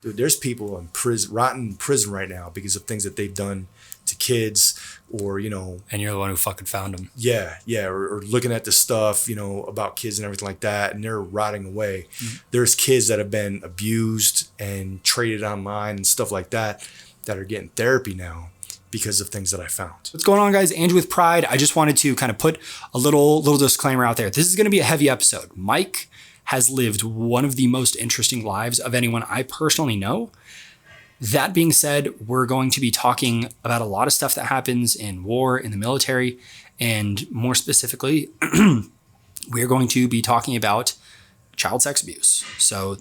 Dude, there's people in prison, rotten in prison right now because of things that they've done to kids, or, you know. And you're the one who fucking found them. Yeah. Or looking at the stuff, you know, about kids and everything like that, and they're rotting away. Mm-hmm. There's kids that have been abused and traded online and stuff like that are getting therapy now because of things that I found. What's going on, guys? Andrew with Pride. I just wanted to kind of put a little disclaimer out there. This is going to be a heavy episode. Mike has lived one of the most interesting lives of anyone I personally know. That being said, we're going to be talking about a lot of stuff that happens in war, in the military, and more specifically, we're going to be talking about child sex abuse. So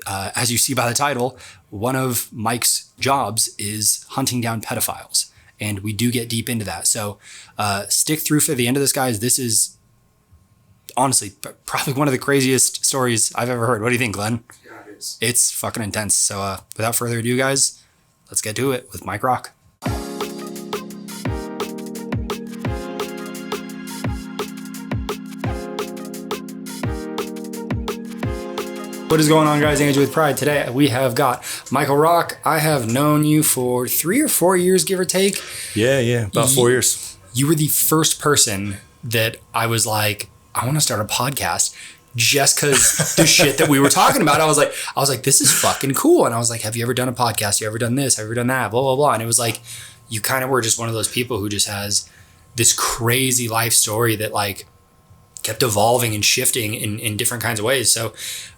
as you see by the title, one of Mike's jobs is hunting down pedophiles. And we do get deep into that. So stick through for the end of this, guys. This is honestly probably one of the craziest stories I've ever heard. What do you think, Glenn? Yeah, it is. It's fucking intense. So without further ado, guys, let's get to it with Mike Rock. What is going on, guys? Andrew with Pride. Today we have got Michael Rock. I have known you for 3 or 4 years, give or take. Yeah, about 4 years. You were the first person that I was like, I want to start a podcast just because the shit that we were talking about. I was like, this is fucking cool. And I was like, have you ever done a podcast? You ever done this? Have you ever done that? Blah, blah, blah. And it was like, you kind of were just one of those people who just has this crazy life story that like kept evolving and shifting in different kinds of ways. So,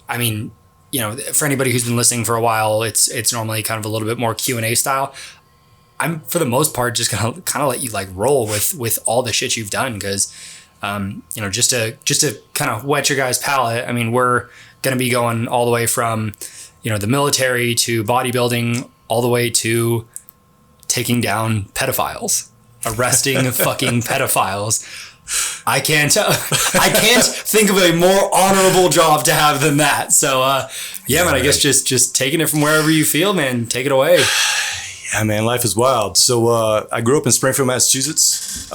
I mean, you know, for anybody who's been listening for a while, it's normally kind of a little bit more Q&A style. I'm, for the most part, just going to kind of let you like roll with all the shit you've done. Cause, you know, just to kind of whet your guys' palate. I mean, we're going to be going all the way from, you know, the military to bodybuilding, all the way to taking down pedophiles, arresting fucking pedophiles. I can't think of a more honorable job to have than that. So, yeah, man, I guess just taking it from wherever you feel, man, take it away. Yeah, man, life is wild. So, I grew up in Springfield, Massachusetts.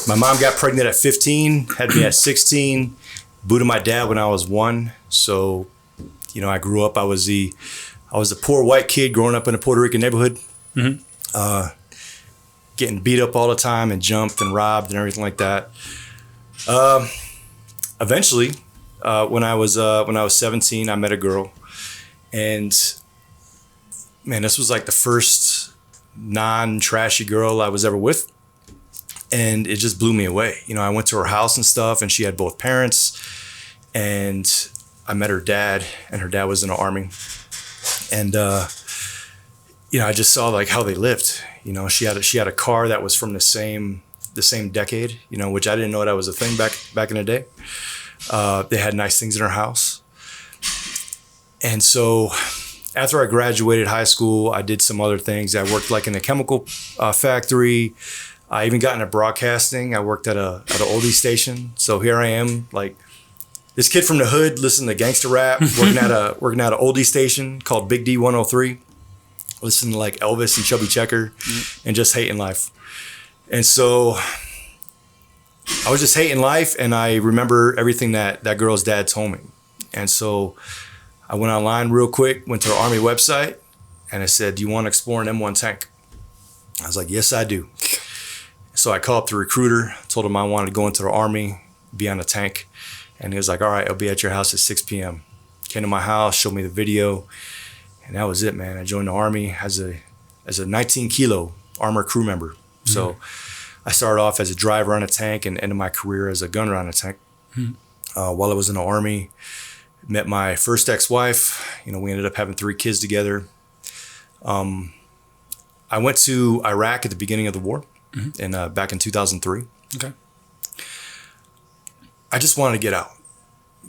My mom got pregnant at 15, had me at 16, booted my dad when I was 1. So, you know, I grew up, I was a poor white kid growing up in a Puerto Rican neighborhood, getting beat up all the time and jumped and robbed and everything like that. Eventually, when I was 17, I met a girl, and man, this was like the first non-trashy girl I was ever with. And it just blew me away. You know, I went to her house and stuff, and she had both parents, and I met her dad, and her dad was in the army. And, you know, I just saw like how they lived. You know, she had a car that was from the same decade, you know, which I didn't know that was a thing back in the day. They had nice things in her house. And so after I graduated high school, I did some other things. I worked like in a chemical factory. I even got into broadcasting. I worked at an oldie station. So here I am, like this kid from the hood, listening to gangster rap, working at an oldie station called Big D 103, listening to like Elvis and Chubby Checker, and just hating life. And so I was just hating life, and I remember everything that girl's dad told me. And so I went online real quick, went to the Army website, and it said, "Do you want to explore an M1 tank?" I was like, "Yes, I do." So I called up the recruiter, told him I wanted to go into the Army, be on a tank. And he was like, "All right, I'll be at your house at 6 p.m. Came to my house, showed me the video. And that was it, man. I joined the Army as a 19 kilo armor crew member. Mm-hmm. So I started off as a driver on a tank and ended my career as a gunner on a tank. Mm-hmm. While I was in the Army, met my first ex-wife. You know, we ended up having 3 kids together. I went to Iraq at the beginning of the war. Mm-hmm. And back in 2003. Okay. I just wanted to get out.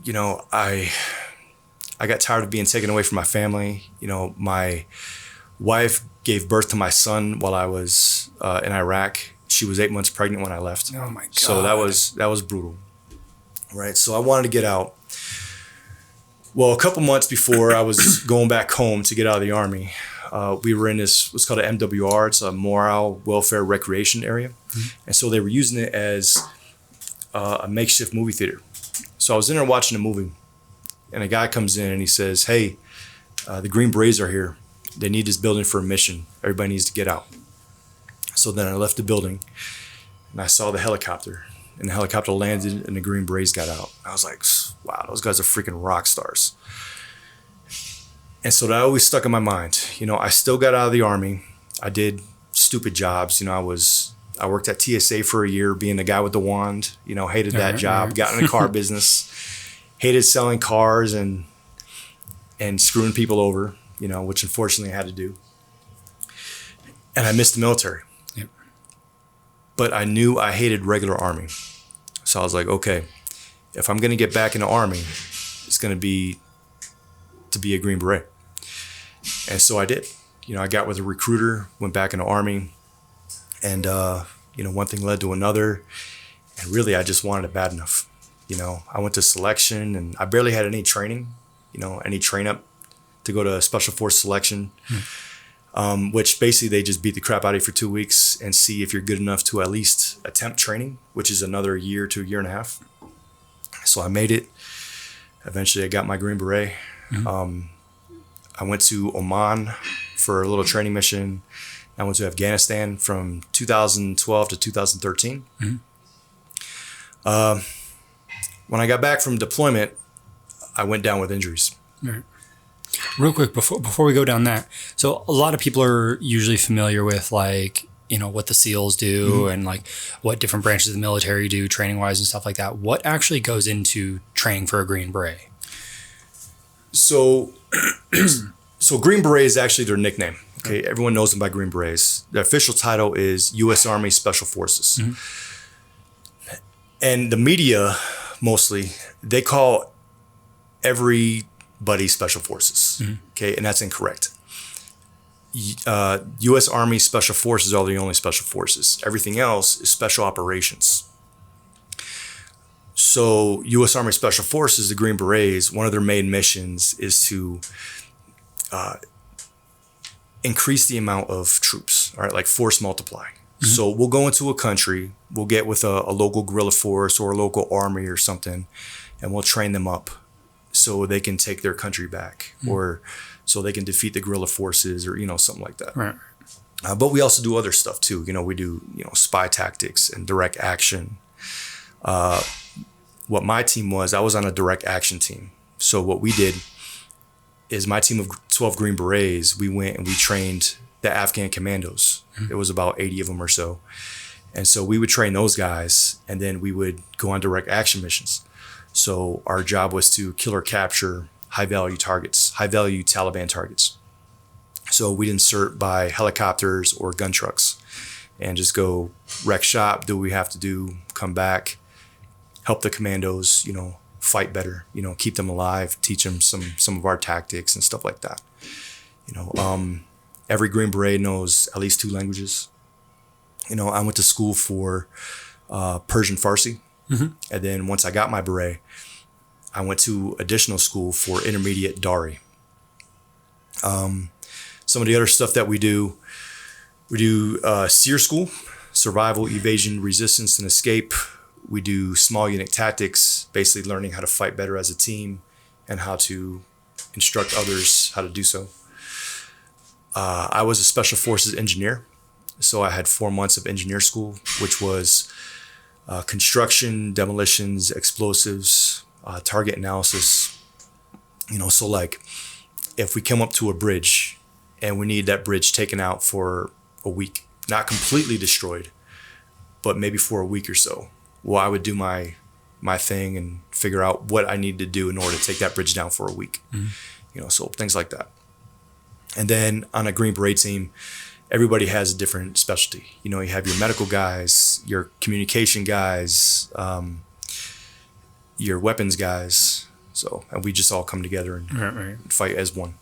You know, I got tired of being taken away from my family. You know, my wife gave birth to my son while I was in Iraq. She was 8 months pregnant when I left. Oh my God. So that was brutal. Right. So I wanted to get out. Well, a couple months before I was going back home to get out of the Army, we were in what's called an MWR. It's a morale, welfare, recreation area. Mm-hmm. And so they were using it as a makeshift movie theater. So I was in there watching a movie, and a guy comes in and he says, "Hey, The Green Berets are here. They need this building for a mission. Everybody needs to get out. So then I left the building and I saw the helicopter, and the helicopter landed and the Green Berets got out. I was like, wow, those guys are freaking rock stars. And so that always stuck in my mind. You know, I still got out of the Army. I did stupid jobs. You know, I worked at TSA for a year being the guy with the wand, you know, hated that job, got in the car business, hated selling cars and screwing people over, you know, which unfortunately I had to do. And I missed the military. Yep. But I knew I hated regular Army. So I was like, okay, if I'm going to get back in the Army, it's going to be a Green Beret. And so I did. You know, I got with a recruiter, went back in the Army, and, you know, one thing led to another. And really, I just wanted it bad enough. You know, I went to selection and I barely had any training, you know, any train up to go to Special Force selection, which basically they just beat the crap out of you for 2 weeks and see if you're good enough to at least attempt training, which is another year to a year and a half. So I made it. Eventually, I got my Green Beret. I went to Oman for a little training mission. I went to Afghanistan from 2012 to 2013. When I got back from deployment, I went down with injuries. Right. Real quick, before we go down that, so a lot of people are usually familiar with, like, you know, what the SEALs do and like what different branches of the military do training wise and stuff like that. What actually goes into training for a Green Beret? So Green Beret is actually their nickname. Okay, everyone knows them by Green Berets. The official title is U.S. Army Special Forces. And the media, mostly, they call everybody Special Forces. Okay, and that's incorrect. U.S. Army Special Forces are the only Special Forces. Everything else is Special Operations. So U.S. Army Special Forces, the Green Berets, one of their main missions is to increase the amount of troops, all right, like force multiply. So we'll go into a country, we'll get with a local guerrilla force or a local army or something, and we'll train them up so they can take their country back or so they can defeat the guerrilla forces or, you know, something like that. Right. But we also do other stuff too. You know, we do, you know, spy tactics and direct action. What my team was, I was on a direct action team. So what we did is my team of 12 Green Berets, we went and we trained the Afghan commandos. It was about 80 of them or so. And so we would train those guys and then we would go on direct action missions. So our job was to kill or capture high value targets, high value Taliban targets. So we'd insert by helicopters or gun trucks and just go wreck shop, do what we have to do, come back, help the commandos, you know, fight better, you know, keep them alive, teach them some of our tactics and stuff like that. You know, every Green Beret knows at least 2 languages. You know, I went to school for Persian Farsi. And then once I got my beret, I went to additional school for intermediate Dari. Some of the other stuff that we do SEER school, survival, evasion, resistance, and escape. We do small unit tactics, basically learning how to fight better as a team and how to instruct others how to do so. I was a special forces engineer. So I had 4 months of engineer school, which was construction, demolitions, explosives, target analysis. You know, so like if we come up to a bridge and we need that bridge taken out for a week, not completely destroyed, but maybe for a week or so, well, I would do my thing and figure out what I need to do in order to take that bridge down for a week. You know, so things like that. And then on a Green Beret team, everybody has a different specialty. You know, you have your medical guys, your communication guys, your weapons guys. So, and we just all come together and fight as one.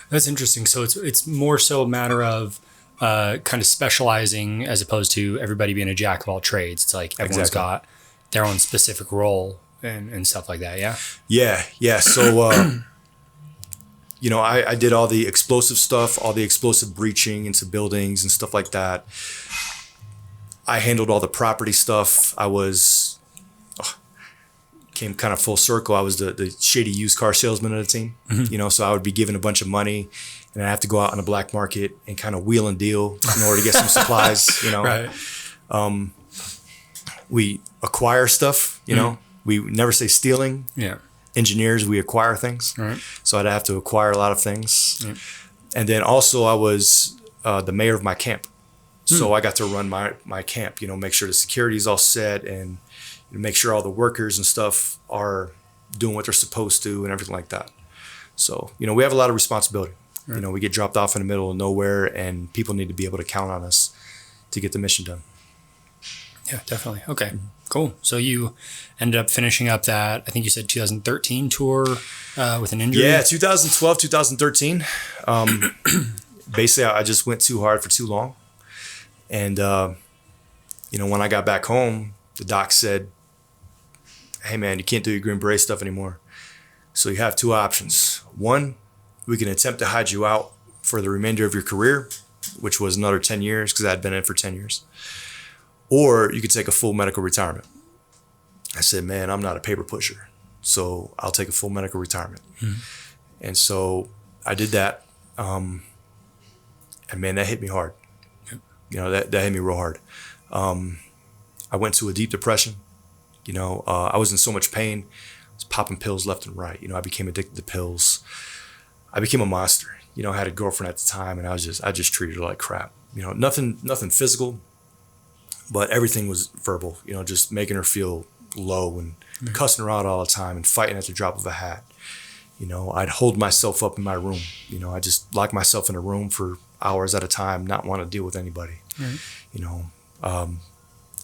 That's interesting. So it's more so a matter of kind of specializing as opposed to everybody being a jack of all trades. It's like everyone's got their own specific role and stuff like that. Yeah. Yeah. So, you know, I did all the explosive stuff, all the explosive breaching into buildings and stuff like that. I handled all the property stuff. I was came kind of full circle. I was the shady used car salesman of the team, you know, so I would be given a bunch of money and I have to go out on the black market and kind of wheel and deal in order to get some supplies, you know. Right. We acquire stuff, you know. We never say stealing. Yeah. Engineers, we acquire things. Right. So I'd have to acquire a lot of things. Yep. And then also I was the mayor of my camp. So I got to run my camp, you know, make sure the security is all set and make sure all the workers and stuff are doing what they're supposed to and everything like that. So, you know, we have a lot of responsibility. Right. You know, we get dropped off in the middle of nowhere and people need to be able to count on us to get the mission done. Yeah, definitely. Okay, cool. So you ended up finishing up that, I think you said 2013 tour with an injury? Yeah, 2012, 2013. Basically, I just went too hard for too long. And, you know, when I got back home, the doc said, hey, man, you can't do your Green Beret stuff anymore. So you have two options. One, we can attempt to hide you out for the remainder of your career, which was another 10 years because I had been in for 10 years. Or you could take a full medical retirement. I said, man, I'm not a paper pusher, so I'll take a full medical retirement. And so I did that. And man, that hit me hard. You know, that hit me real hard. I went to a deep depression. You know, I was in so much pain. I was popping pills left and right. You know, I became addicted to pills. I became a monster. You know, I had a girlfriend at the time and I just treated her like crap. You know, nothing physical, but everything was verbal, you know, just making her feel low and cussing her out all the time and fighting at the drop of a hat. You know, I'd hold myself up in my room. You know, I just lock myself in a room for hours at a time, not want to deal with anybody. You know, I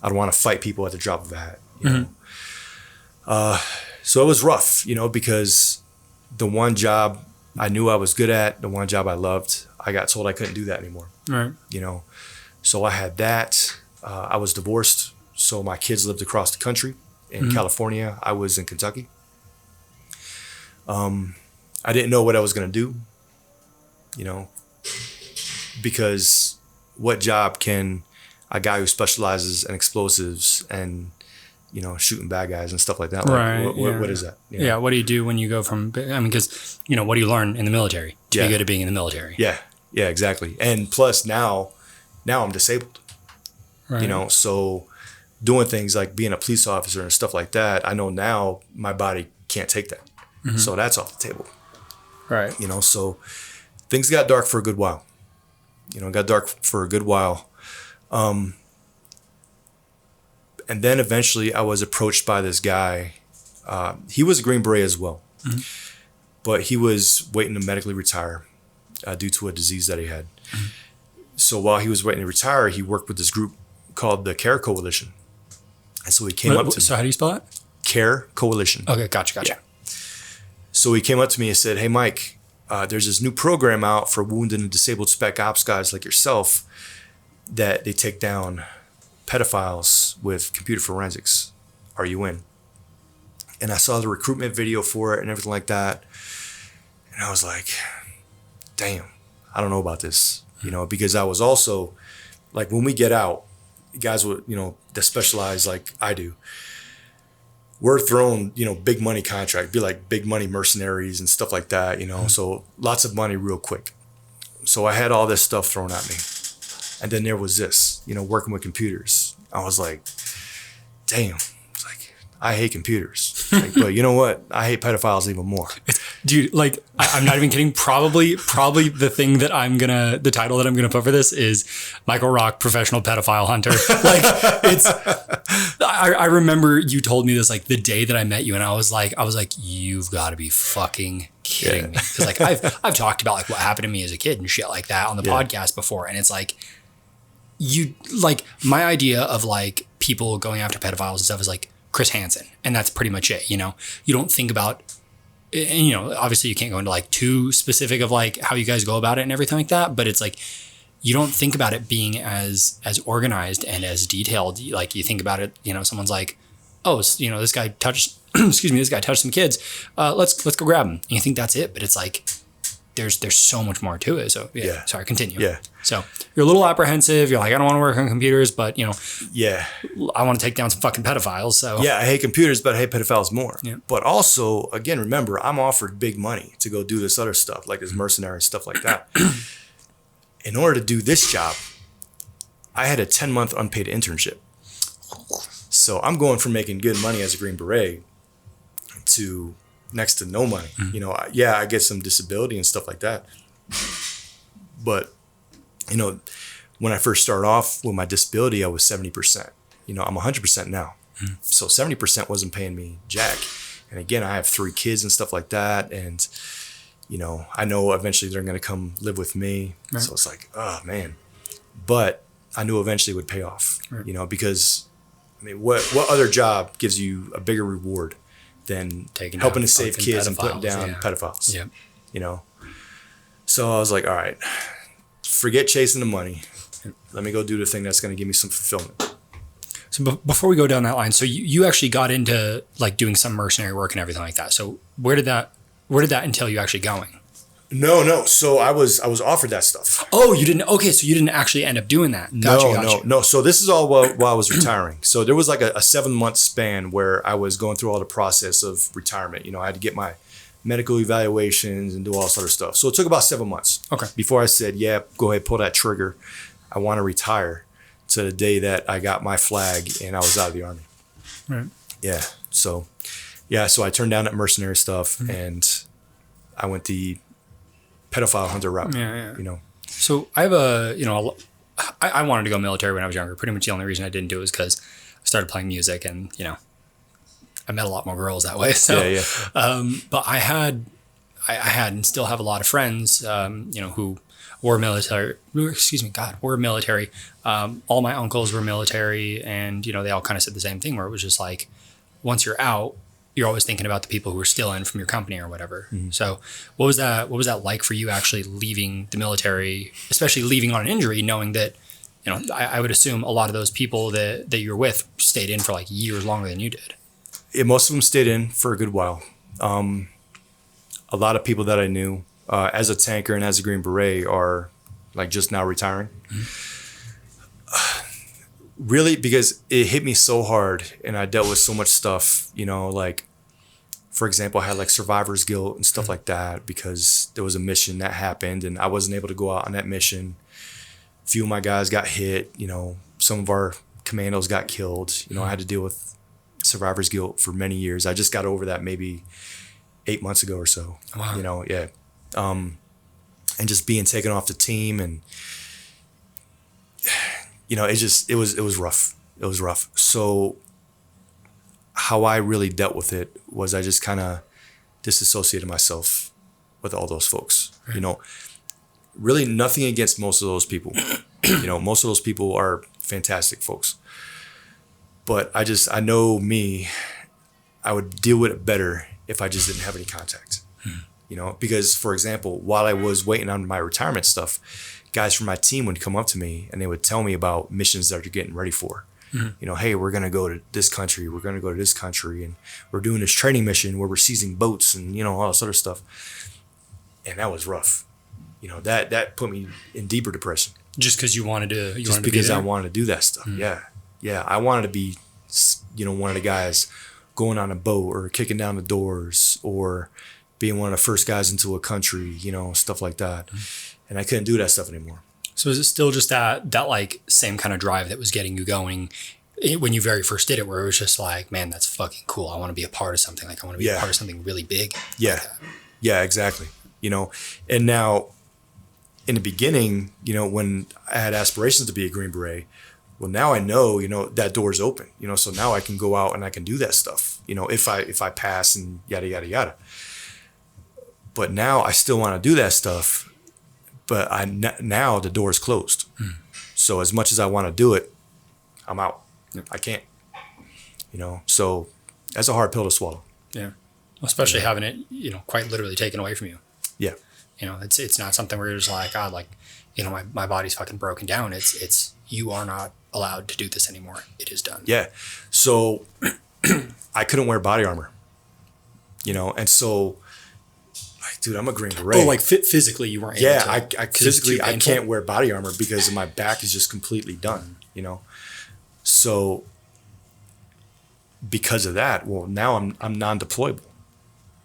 don't want to fight people at the drop of a hat. You know? So it was rough, you know, because the one job I knew I was good at, the one job I loved, I got told I couldn't do that anymore. Right. You know, so I had that. I was divorced, so my kids lived across the country in California. I was in Kentucky. I didn't know what I was going to do, you know, because what job can a guy who specializes in explosives and, you know, shooting bad guys and stuff like that, like, what is that? You know? Yeah, what do you do when you go from, I mean, because, you know, what do you learn in the military to be good at being in the military? Yeah, exactly. And plus now I'm disabled. Right. You know, so doing things like being a police officer and stuff like that, I know now my body can't take that. So that's off the table. Right. You know, so things got dark for a good while. And then eventually I was approached by this guy. He was a Green Beret as well, but he was waiting to medically retire due to a disease that he had. So while he was waiting to retire, he worked with this group called the CARE Coalition. And so he came up to me. So how do you spell it? CARE Coalition. Okay, gotcha. Yeah. So he came up to me and said, hey, Mike, there's this new program out for wounded and disabled spec ops guys like yourself that they take down pedophiles with computer forensics. Are you in? And I saw the recruitment video for it and everything like that. And I was like, damn, I don't know about this, you know, because I was also like, when we get out, guys would, you know, that specialize like I do, we're thrown, you know, big money contract, be like big money mercenaries and stuff like that, you know, so lots of money real quick. So I had all this stuff thrown at me. And then there was this, you know, working with computers. I was like, damn, it's like, I hate computers. Like, but you know what? I hate pedophiles even more. Dude, like, I'm not even kidding. Probably the thing that the title that I'm going to put for this is Michael Rock, Professional Pedophile Hunter. Like, I remember you told me this, like, the day that I met you, and I was like, you've got to be fucking kidding me. Because, like, I've talked about, like, what happened to me as a kid and shit like that on the podcast before, and it's like, my idea of, like, people going after pedophiles and stuff is, like, Chris Hansen, and that's pretty much it, you know? You don't think about... And, you know, obviously you can't go into like too specific of like how you guys go about it and everything like that, but it's like, you don't think about it being as organized and as detailed. Like you think about it, you know, someone's like, oh, you know, this guy touched, this guy touched some kids. Let's go grab him. And you think that's it, but it's like, there's so much more to it. So Yeah. sorry, continue. Yeah. So you're a little apprehensive. You're like, I don't want to work on computers, but Yeah. I want to take down some fucking pedophiles. So Yeah, I hate computers, but I hate pedophiles more. Yeah. But also, again, remember, I'm offered big money to go do this other stuff, like this mercenary stuff like that. In order to do this job, I had a 10-month unpaid internship. So I'm going from making good money as a Green Beret to next to no money. I get some disability and stuff like that. But, when I first started off with my disability, I was 70%. I'm 100% now. So 70% wasn't paying me jack. And again, I have 3 kids and stuff like that. And, I know eventually they're going to come live with me. Right. So it's like, oh, man. But I knew eventually it would pay off, right. Because, what other job gives you a bigger reward than helping to save kids and putting down pedophiles? Yeah. So I was like, all right, forget chasing the money. Let me go do the thing that's going to give me some fulfillment. So before we go down that line, so you actually got into like doing some mercenary work and everything like that. So where did that entail you actually going? No. So I was offered that stuff. Oh, you didn't? Okay, so you didn't actually end up doing that. Gotcha. No. So this is all while I was retiring. So there was like a 7-month span where I was going through all the process of retirement. I had to get my medical evaluations and do all this other stuff. So it took about 7 months. Okay. Before I said, yeah, go ahead, pull that trigger. I want to retire, to the day that I got my flag and I was out of the Army. Right. Yeah. So I turned down that mercenary stuff and I went the pedophile hunter route. Yeah. So I have I wanted to go military when I was younger. Pretty much the only reason I didn't do it was because I started playing music and, I met a lot more girls that way. So, but I had and still have a lot of friends, who were military. Were military. All my uncles were military, and they all kind of said the same thing, where it was just like, once you're out, you're always thinking about the people who are still in from your company or whatever. Mm-hmm. So, what was that like for you actually leaving the military, especially leaving on an injury, knowing that, I would assume a lot of those people that you were with stayed in for like years longer than you did. Yeah, most of them stayed in for a good while. A lot of people that I knew as a tanker and as a Green Beret are like just now retiring. Mm-hmm. Really, because it hit me so hard and I dealt with so much stuff, like, for example, I had like survivor's guilt and stuff like that because there was a mission that happened and I wasn't able to go out on that mission. A few of my guys got hit, some of our commandos got killed. I had to deal with survivor's guilt for many years. I just got over that maybe 8 months ago or so. Wow. And just being taken off the team and it was rough. It was rough. So how I really dealt with it was I just kind of disassociated myself with all those folks. Right. Really nothing against most of those people. Most of those people are fantastic folks. But I know me, I would deal with it better if I just didn't have any contact. Because, for example, while I was waiting on my retirement stuff, guys from my team would come up to me and they would tell me about missions that you're getting ready for. Mm-hmm. Hey, we're going to go to this country. We're going to go to this country. And we're doing this training mission where we're seizing boats and, all this other stuff. And that was rough. That put me in deeper depression. Just because you wanted to Just because I wanted to do that stuff. Mm-hmm. Yeah. I wanted to be, one of the guys going on a boat or kicking down the doors or being one of the first guys into a country, stuff like that. Mm-hmm. And I couldn't do that stuff anymore. So is it still just that like same kind of drive that was getting you going when you very first did it, where it was just like, man, that's fucking cool. I want to be a part of something. Like I want to be a part of something really big. Yeah. Like yeah, exactly. And now in the beginning, when I had aspirations to be a Green Beret, well, now I know, that door's open, so now I can go out and I can do that stuff, if I pass and yada, yada, yada. But now I still want to do that stuff. But now the door is closed. Mm. So as much as I want to do it, I'm out. Yep. I can't. So that's a hard pill to swallow. Yeah. Especially having it, quite literally taken away from you. Yeah. It's not something where you're just like, God, like, my body's fucking broken down. It's you are not allowed to do this anymore. It is done. Yeah. So I couldn't wear body armor. And so like dude, I'm a Green Beret. Oh, like physically you weren't able to. I physically, I can't wear body armor because my back is just completely done, you know? So because of that, well, now I'm non-deployable.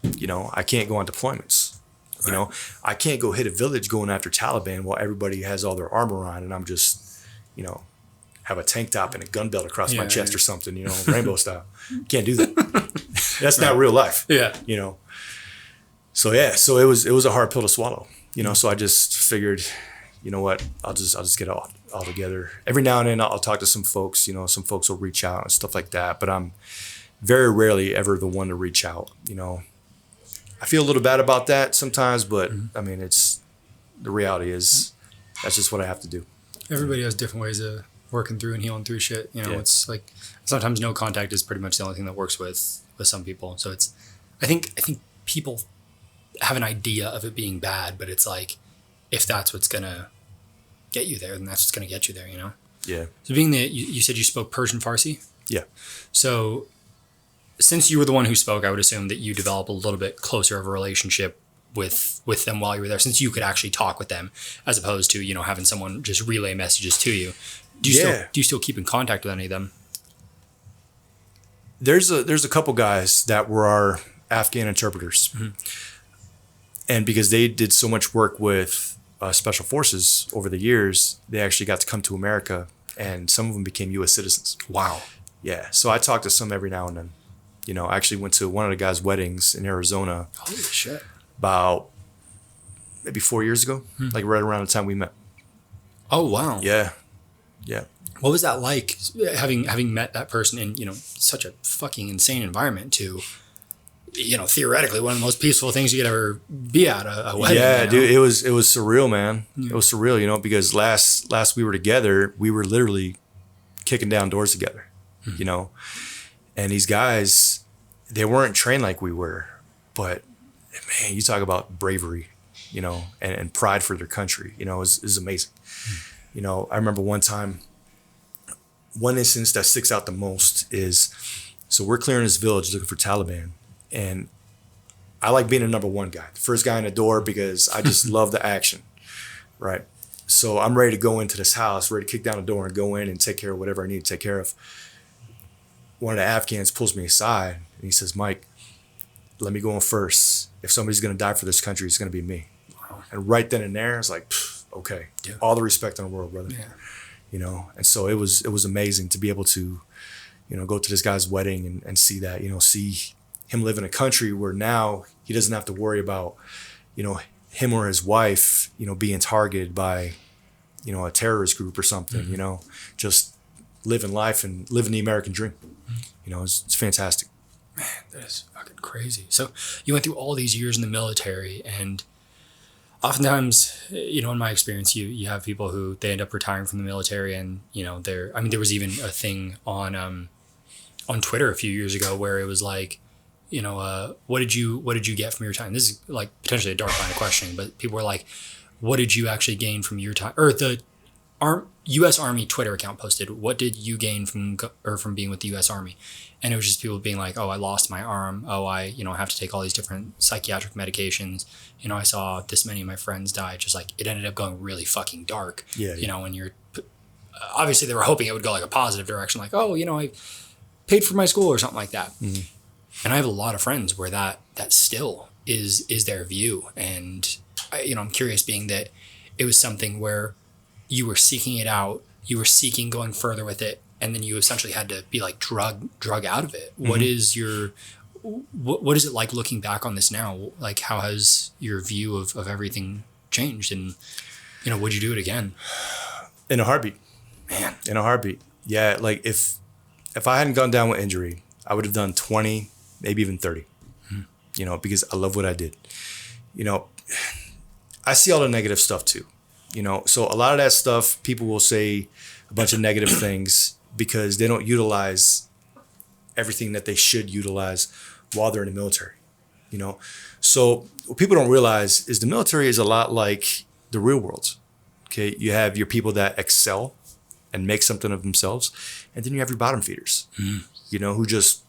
You know, I can't go on deployments. Right. You know, I can't go hit a village going after Taliban while everybody has all their armor on and I'm just, you know, have a tank top and a gun belt across my chest or something, you know, rainbow style. Can't do that. That's not real life. Yeah. You know. So so it was a hard pill to swallow. You know, so I just figured, you know what, I'll just get it all together. Every now and then I'll talk to some folks, you know, some folks will reach out and stuff like that, but I'm very rarely ever the one to reach out, you know. I feel a little bad about that sometimes, but I mean, the reality is that's just what I have to do. Everybody has different ways of working through and healing through shit. You know, it's like sometimes no contact is pretty much the only thing that works with some people. So I think people have an idea of it being bad, but it's like, if that's what's gonna get you there, then that's what's gonna get you there, you know? Yeah. So being that you said you spoke Persian Farsi? Yeah. So since you were the one who spoke, I would assume that you developed a little bit closer of a relationship with them while you were there, since you could actually talk with them as opposed to, you know, having someone just relay messages to you. Do you still keep in contact with any of them? There's a couple guys that were our Afghan interpreters. Mm-hmm. And because they did so much work with special forces over the years, they actually got to come to America and some of them became U.S. citizens. Wow. Yeah. So I talk to some every now and then. You know, I actually went to one of the guys' weddings in Arizona. Holy shit. About maybe 4 years ago, like right around the time we met. Oh, wow. Yeah. Yeah. What was that like, having met that person in, you know, such a fucking insane environment to, you know, theoretically one of the most peaceful things you could ever be at, a wedding? Yeah, you know? dude, it was surreal, man. Yeah. It was surreal, you know, because last we were together, we were literally kicking down doors together, you know. And these guys, they weren't trained like we were, but man, you talk about bravery, you know, and pride for their country, you know, is amazing. You know, I remember one instance that sticks out the most is, so we're clearing this village looking for Taliban. And I like being a number one guy, the first guy in the door, because I just love the action, right? So I'm ready to go into this house, ready to kick down the door and go in and take care of whatever I need to take care of. One of the Afghans pulls me aside and he says, Mike, let me go in first. If somebody's going to die for this country, it's going to be me. Wow. And right then and there, I was like, okay, all the respect in the world, brother. Yeah. You know, and so it was amazing to be able to, you know, go to this guy's wedding and see that, you know, see him live in a country where now he doesn't have to worry about, you know, him or his wife, you know, being targeted by, you know, a terrorist group or something, you know, just living life and living the American dream. You know, it's fantastic. Man, that is fucking crazy. So you went through all these years in the military, and oftentimes, you know, in my experience, you have people who they end up retiring from the military, and you know, there was even a thing on Twitter a few years ago where it was like, you know, what did you get from your time? This is like potentially a dark line of questioning, but people were like, what did you actually gain from your time? Or the U.S. Army Twitter account posted, what did you gain from being with the U.S. Army? And it was just people being like, oh, I lost my arm. Oh, I, you know, have to take all these different psychiatric medications. You know, I saw this many of my friends die. Just like, it ended up going really fucking dark. Yeah. You know, when you're, obviously they were hoping it would go like a positive direction. Like, oh, you know, I paid for my school or something like that. Mm-hmm. And I have a lot of friends where that still is their view. And, you know, I'm curious, being that it was something where you were seeking it out, you were seeking going further with it, and then you essentially had to be like drug out of it. Mm-hmm. What is it like looking back on this now? Like, how has your view of everything changed? And, you know, would you do it again? In a heartbeat. Man. In a heartbeat. Yeah, like if I hadn't gone down with injury, I would have done 20, maybe even 30, you know, because I love what I did. You know, I see all the negative stuff too, you know, so a lot of that stuff, people will say a bunch of negative things because they don't utilize everything that they should utilize while they're in the military, you know. So what people don't realize is the military is a lot like the real world. Okay, you have your people that excel and make something of themselves, and then you have your bottom feeders, you know, who just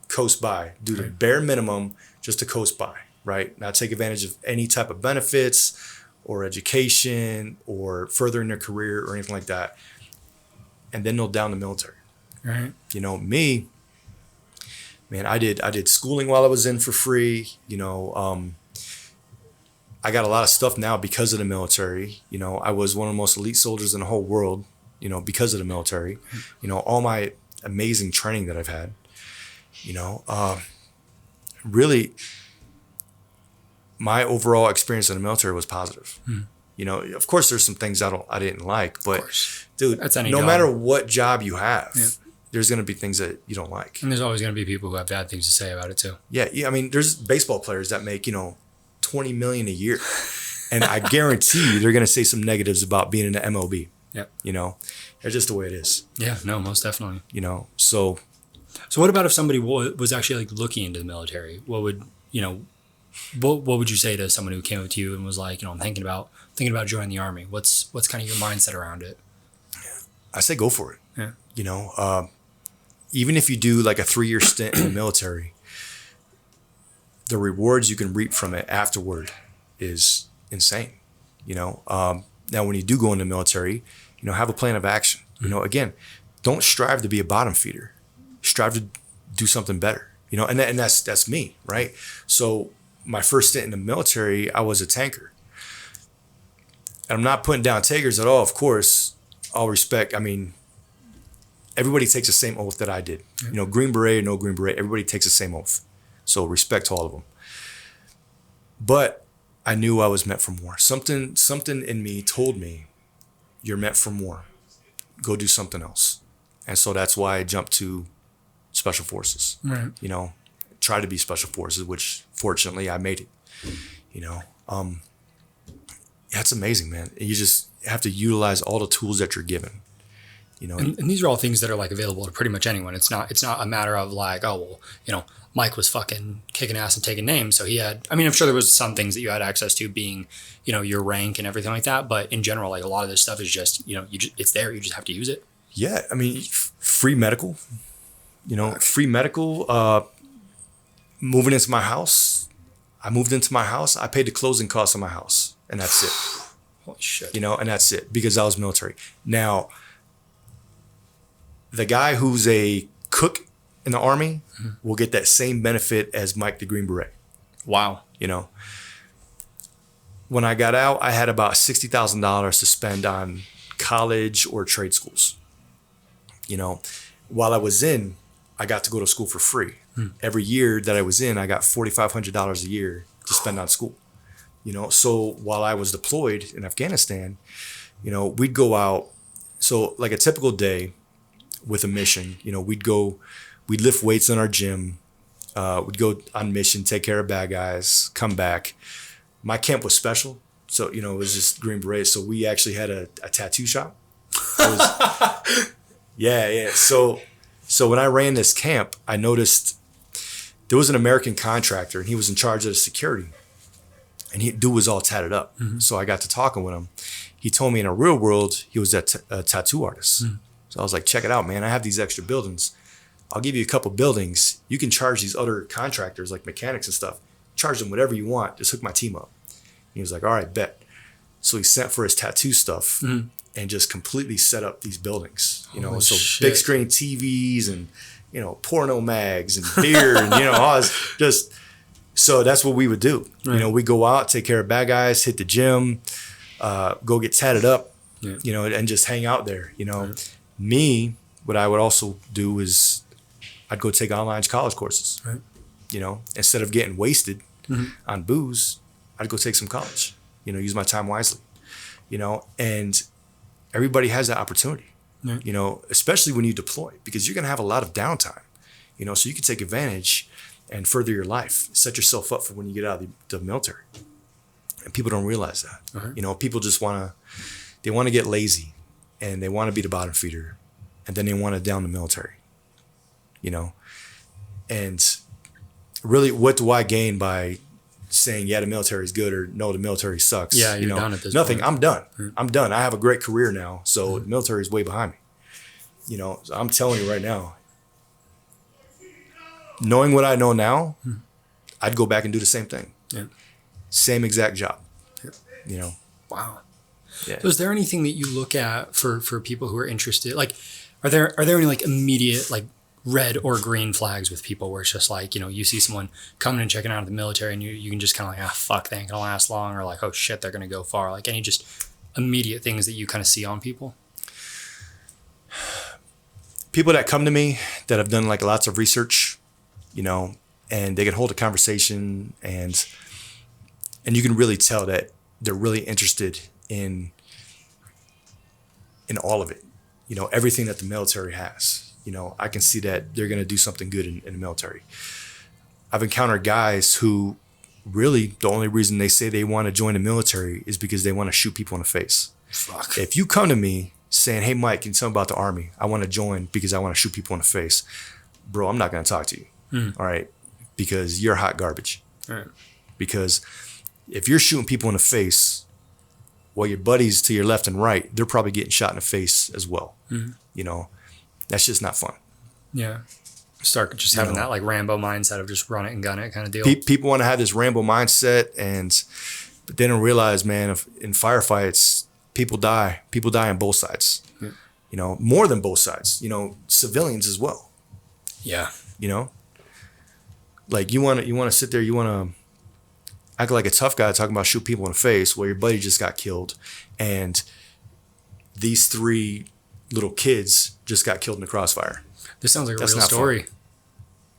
coast by, do the bare minimum just to coast by, right? Not take advantage of any type of benefits or education or furthering their career or anything like that. And then they'll down the military. Right. You know, me, man, I did schooling while I was in for free. You know, I got a lot of stuff now because of the military. You know, I was one of the most elite soldiers in the whole world, you know, because of the military. You know, all my amazing training that I've had, you know, really my overall experience in the military was positive. You know, of course there's some things I didn't like, but dude, That's any no job. matter what job you have, there's going to be things that you don't like. And there's always going to be people who have bad things to say about it too. Yeah. I mean, there's baseball players that make, you know, $20 million a year. And I guarantee you they're going to say some negatives about being in the MLB. Yep. You know, it's just the way it is. Yeah, no, most definitely. You know, so what about if somebody was actually like looking into the military? What would, you know, what would you say to someone who came up to you and was like, you know, I'm thinking about joining the Army? What's kind of your mindset around it? I say go for it. Yeah. You know, even if you do like a 3-year stint in the military, the rewards you can reap from it afterward is insane. You know, now when you do go into the military, you know, have a plan of action. You know, again, don't strive to be a bottom feeder. Strive to do something better. You know, and that's me, right? So my first stint in the military, I was a tanker. And I'm not putting down tankers at all, of course. All respect. I mean, everybody takes the same oath that I did. You know, Green Beret or no Green Beret, everybody takes the same oath. So respect to all of them. But I knew I was meant for more. Something in me told me, you're meant for more. Go do something else. And so that's why I jumped to Special Forces. Right. You know, try to be Special Forces, which fortunately I made it. You know, yeah, it's amazing, man. You just have to utilize all the tools that you're given. You know, and these are all things that are like available to pretty much anyone. It's not a matter of like, oh, well, you know, Mike was fucking kicking ass and taking names. So he had, I mean, I'm sure there was some things that you had access to being, you know, your rank and everything like that. But in general, like a lot of this stuff is just, you know, it's there. You just have to use it. Yeah. I mean, free medical, you know, free medical, moving into my house. I moved into my house. I paid the closing costs of my house and that's it. Holy shit. You know, and that's it because I was military. Now, the guy who's a cook in the Army will get that same benefit as Mike the Green Beret. Wow. You know, when I got out, I had about $60,000 to spend on college or trade schools. You know, while I was in, I got to go to school for free. Every year that I was in, I got $4,500 a year to spend on school. You know, so while I was deployed in Afghanistan, you know, we'd go out. So like a typical day with a mission, you know, we'd lift weights in our gym. We'd go on mission, take care of bad guys, come back. My camp was special. So, you know, it was just Green Beret. So we actually had a tattoo shop. Yeah. So when I ran this camp, I noticed there was an American contractor and he was in charge of the security. And dude was all tatted up. So I got to talking with him. He told me in a real world, he was a tattoo artist. So I was like, check it out, man. I have these extra buildings. I'll give you a couple buildings. You can charge these other contractors like mechanics and stuff. Charge them whatever you want. Just hook my team up. And he was like, all right, bet. So he sent for his tattoo stuff and just completely set up these buildings. You know, Holy so shit. big screen TVs and, you know, porno mags and beer and, you know, all this just... So that's what we would do. Right. You know, we go out, take care of bad guys, hit the gym, go get tatted up, you know, and just hang out there. You know, me, what I would also do is I'd go take online college courses. Right. You know, instead of getting wasted on booze, I'd go take some college. You know, use my time wisely. You know, and everybody has that opportunity. Right. You know, especially when you deploy, because you're going to have a lot of downtime. You know, so you can take advantage and further your life, set yourself up for when you get out of the military. And people don't realize that. You know, people just want to get lazy and they want to be the bottom feeder and then they want to down the military, you know? And really, what do I gain by saying, yeah, the military is good or no, the military sucks? Yeah, you're you know, done at this nothing. point. I'm done. I'm done. I have a great career now. So the military is way behind me. You know, so I'm telling you right now, knowing what I know now, I'd go back and do the same thing. Yeah. Same exact job. Yeah. You know. Wow. Yeah. So is there anything that you look at for people who are interested? Like, are there any like immediate like red or green flags with people where it's just like, you know, you see someone coming and checking out of the military and you can just kind of like, fuck, they ain't gonna last long, or like, oh shit, they're gonna go far. Like any just immediate things that you kind of see on people? People that come to me that have done like lots of research, you know, and they can hold a conversation and you can really tell that they're really interested in all of it, you know, everything that the military has. You know, I can see that they're going to do something good in the military. I've encountered guys who really the only reason they say they want to join the military is because they want to shoot people in the face. Fuck. If you come to me saying, hey, Mike, can you tell me about the Army? I want to join because I want to shoot people in the face. Bro, I'm not going to talk to you. All right. Because you're hot garbage. All right. Because if you're shooting people in the face, well, your buddies to your left and right, they're probably getting shot in the face as well. You know, that's just not fun. Yeah. Start just having that like Rambo mindset of just run it and gun it kind of deal. People want to have this Rambo mindset, but they don't realize, man, in firefights, people die. People die on both sides. Yeah. You know, more than both sides. You know, civilians as well. Yeah. You know, like you want to sit there, you want to act like a tough guy talking about shoot people in the face. Well, your buddy just got killed, and these 3 little kids just got killed in the crossfire. This sounds like a real story.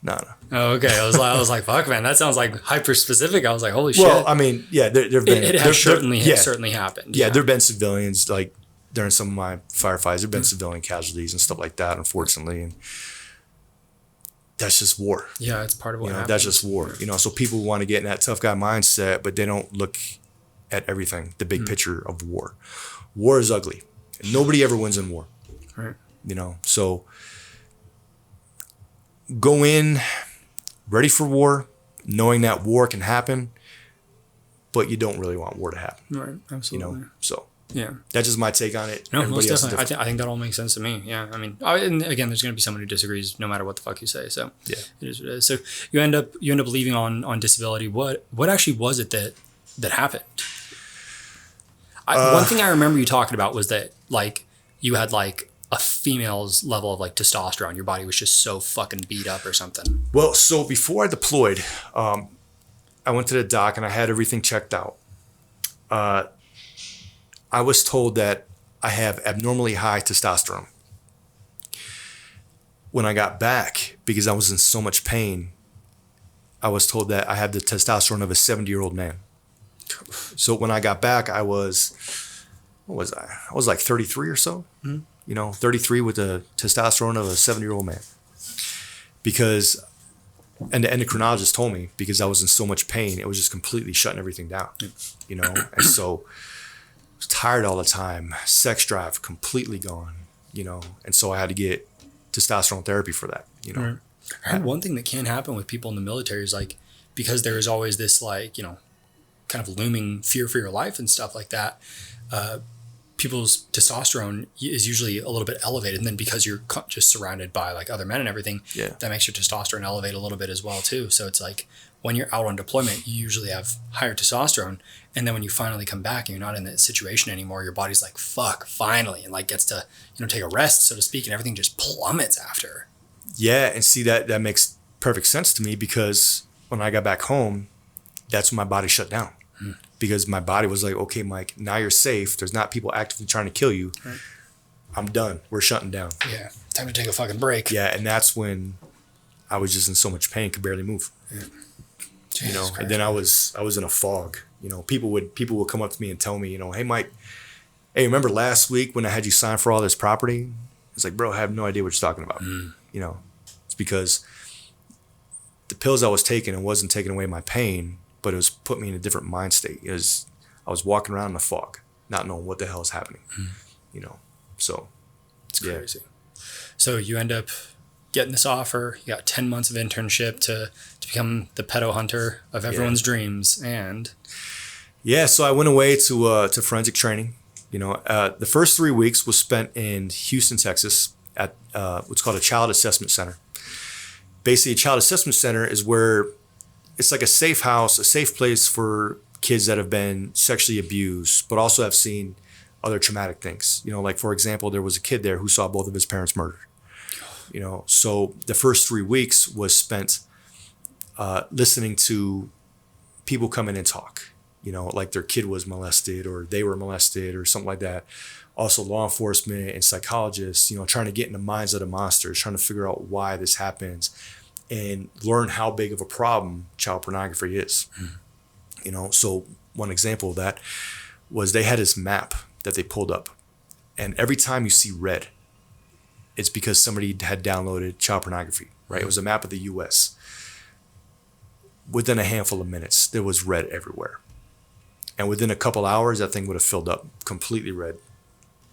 No. Oh, okay. I was like, fuck, man, that sounds like hyper specific. I was like, holy shit. Well, I mean, yeah, there've been it has certainly happened. Yeah, there've been civilians like during some of my firefights. There've been civilian casualties and stuff like that, unfortunately, and that's just war. Yeah, it's part of what happens. That's just war. You know, so people want to get in that tough guy mindset, but they don't look at everything, the big picture of war. War is ugly. Nobody ever wins in war. Right. You know, so go in ready for war, knowing that war can happen, but you don't really want war to happen. Right, absolutely. You know, so yeah, that's just my take on it. No, Everybody most definitely. I think that all makes sense to me. Yeah, I mean, and again, there's going to be someone who disagrees no matter what the fuck you say. So yeah, it is what it is. So you end up leaving on disability. What actually was it that happened? One thing I remember you talking about was that like you had like a female's level of like testosterone. Your body was just so fucking beat up or something. Well, so before I deployed, I went to the doc and I had everything checked out. I was told that I have abnormally high testosterone. When I got back, because I was in so much pain, I was told that I had the testosterone of a 70-year-old man. So when I got back, I was, what was I? I was like 33 or so. Mm-hmm. You know, 33 with the testosterone of a 70-year-old man. Because, and the endocrinologist told me, because I was in so much pain, it was just completely shutting everything down. You know, and so I was tired all the time, sex drive completely gone, you know, and so I had to get testosterone therapy for that, you know. Right. I heard one thing that can happen with people in the military is like, because there is always this like, you know, kind of looming fear for your life and stuff like that, people's testosterone is usually a little bit elevated. And then because you're just surrounded by like other men and everything, that makes your testosterone elevate a little bit as well too. So it's like when you're out on deployment, you usually have higher testosterone. And then when you finally come back and you're not in that situation anymore, your body's like, fuck, finally. And like gets to, you know, take a rest, so to speak, and everything just plummets after. Yeah. And see, that makes perfect sense to me, because when I got back home, that's when my body shut down. Because my body was like, okay, Mike, now you're safe. There's not people actively trying to kill you. Right. I'm done. We're shutting down. Yeah. Time to take a fucking break. Yeah. And that's when I was just in so much pain, could barely move. Yeah. You know, Christ. And then I was in a fog. You know, people would come up to me and tell me, you know, hey, Mike, hey, remember last week when I had you sign for all this property? It's like, bro, I have no idea what you're talking about. You know, it's because the pills I was taking, it wasn't taking away my pain, but it was put me in a different mind state. I was walking around in the fog, not knowing what the hell is happening, you know? So it's crazy. So you end up getting this offer. You got 10 months of internship to become the pedo hunter of everyone's dreams. And so I went away to forensic training. You know, the first 3 weeks was spent in Houston, Texas at what's called a child assessment center. Basically, a child assessment center is where it's like a safe house, a safe place for kids that have been sexually abused, but also have seen other traumatic things. You know, like for example, there was a kid there who saw both of his parents murdered. You know, so the first 3 weeks was spent listening to people come in and talk. You know, like their kid was molested or they were molested or something like that. Also law enforcement and psychologists, you know, trying to get in the minds of the monsters, trying to figure out why this happens and learn how big of a problem child pornography is. You know, so one example of that was they had this map that they pulled up, and every time you see red, it's because somebody had downloaded child pornography, right? It was a map of the US. Within a handful of minutes, there was red everywhere. And within a couple hours, that thing would have filled up completely red.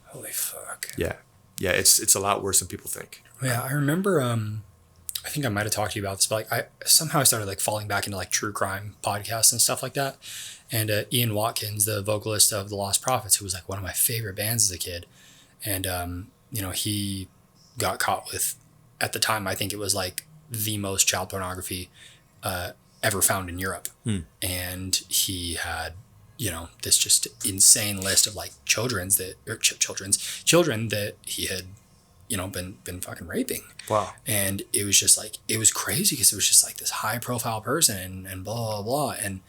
Holy fuck. Yeah. Yeah, it's a lot worse than people think. Yeah, I remember, I think I might have talked to you about this, but like I started like falling back into like true crime podcasts and stuff like that. And Ian Watkins, the vocalist of the Lost Prophets, who was like one of my favorite bands as a kid. And, you know, he got caught with, at the time, I think it was like the most child pornography ever found in Europe. And he had, you know, this just insane list of like children that he had, you know, been fucking raping. Wow. And it was just like, it was crazy because it was just like this high profile person and blah, blah, blah. And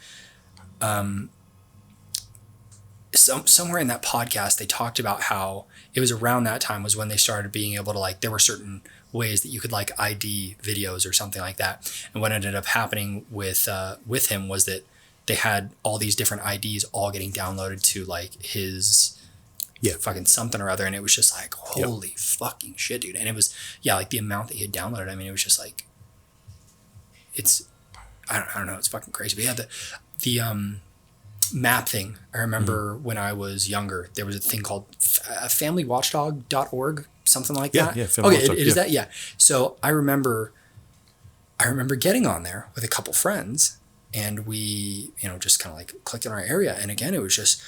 somewhere in that podcast, they talked about how it was around that time was when they started being able to like, there were certain ways that you could like ID videos or something like that. And what ended up happening with him was that they had all these different IDs all getting downloaded to like his fucking something or other. And it was just like, holy fucking shit, dude. And it was, like the amount that he had downloaded. I mean, it was just like, I don't know. It's fucking crazy. But yeah, the map thing. I remember when I was younger, there was a thing called familywatchdog.org, something like that. Yeah. Okay, it is that? Yeah. So I remember getting on there with a couple friends, and we, you know, just kind of like clicked in our area. And again, it was just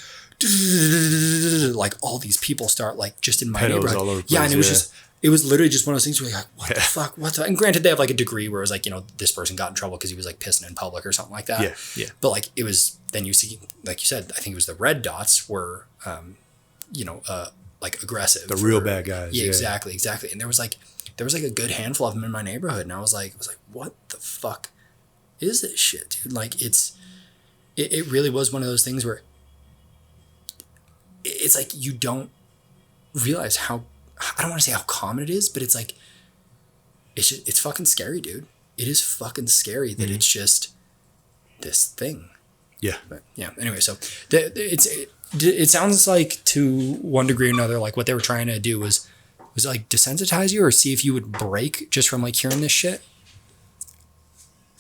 like all these people start like just in my neighborhood. All over the place, and it was just, it was literally just one of those things where you're like, what the fuck? What the? And granted, they have like a degree where it was like, you know, this person got in trouble because he was like pissing in public or something like that. Yeah. But like, it was, then you see, like you said, I think it was the red dots were, you know, like aggressive. The real bad guys. Yeah, exactly. And there was like a good handful of them in my neighborhood. And I was like, what the fuck is this shit, dude? Like it really was one of those things where it's like, you don't realize how, I don't want to say how common it is, but it's like, it's fucking scary, dude. It is fucking scary that it's just this thing. Yeah. But yeah. Anyway, so it sounds like to one degree or another, like what they were trying to do was like desensitize you or see if you would break just from like hearing this shit.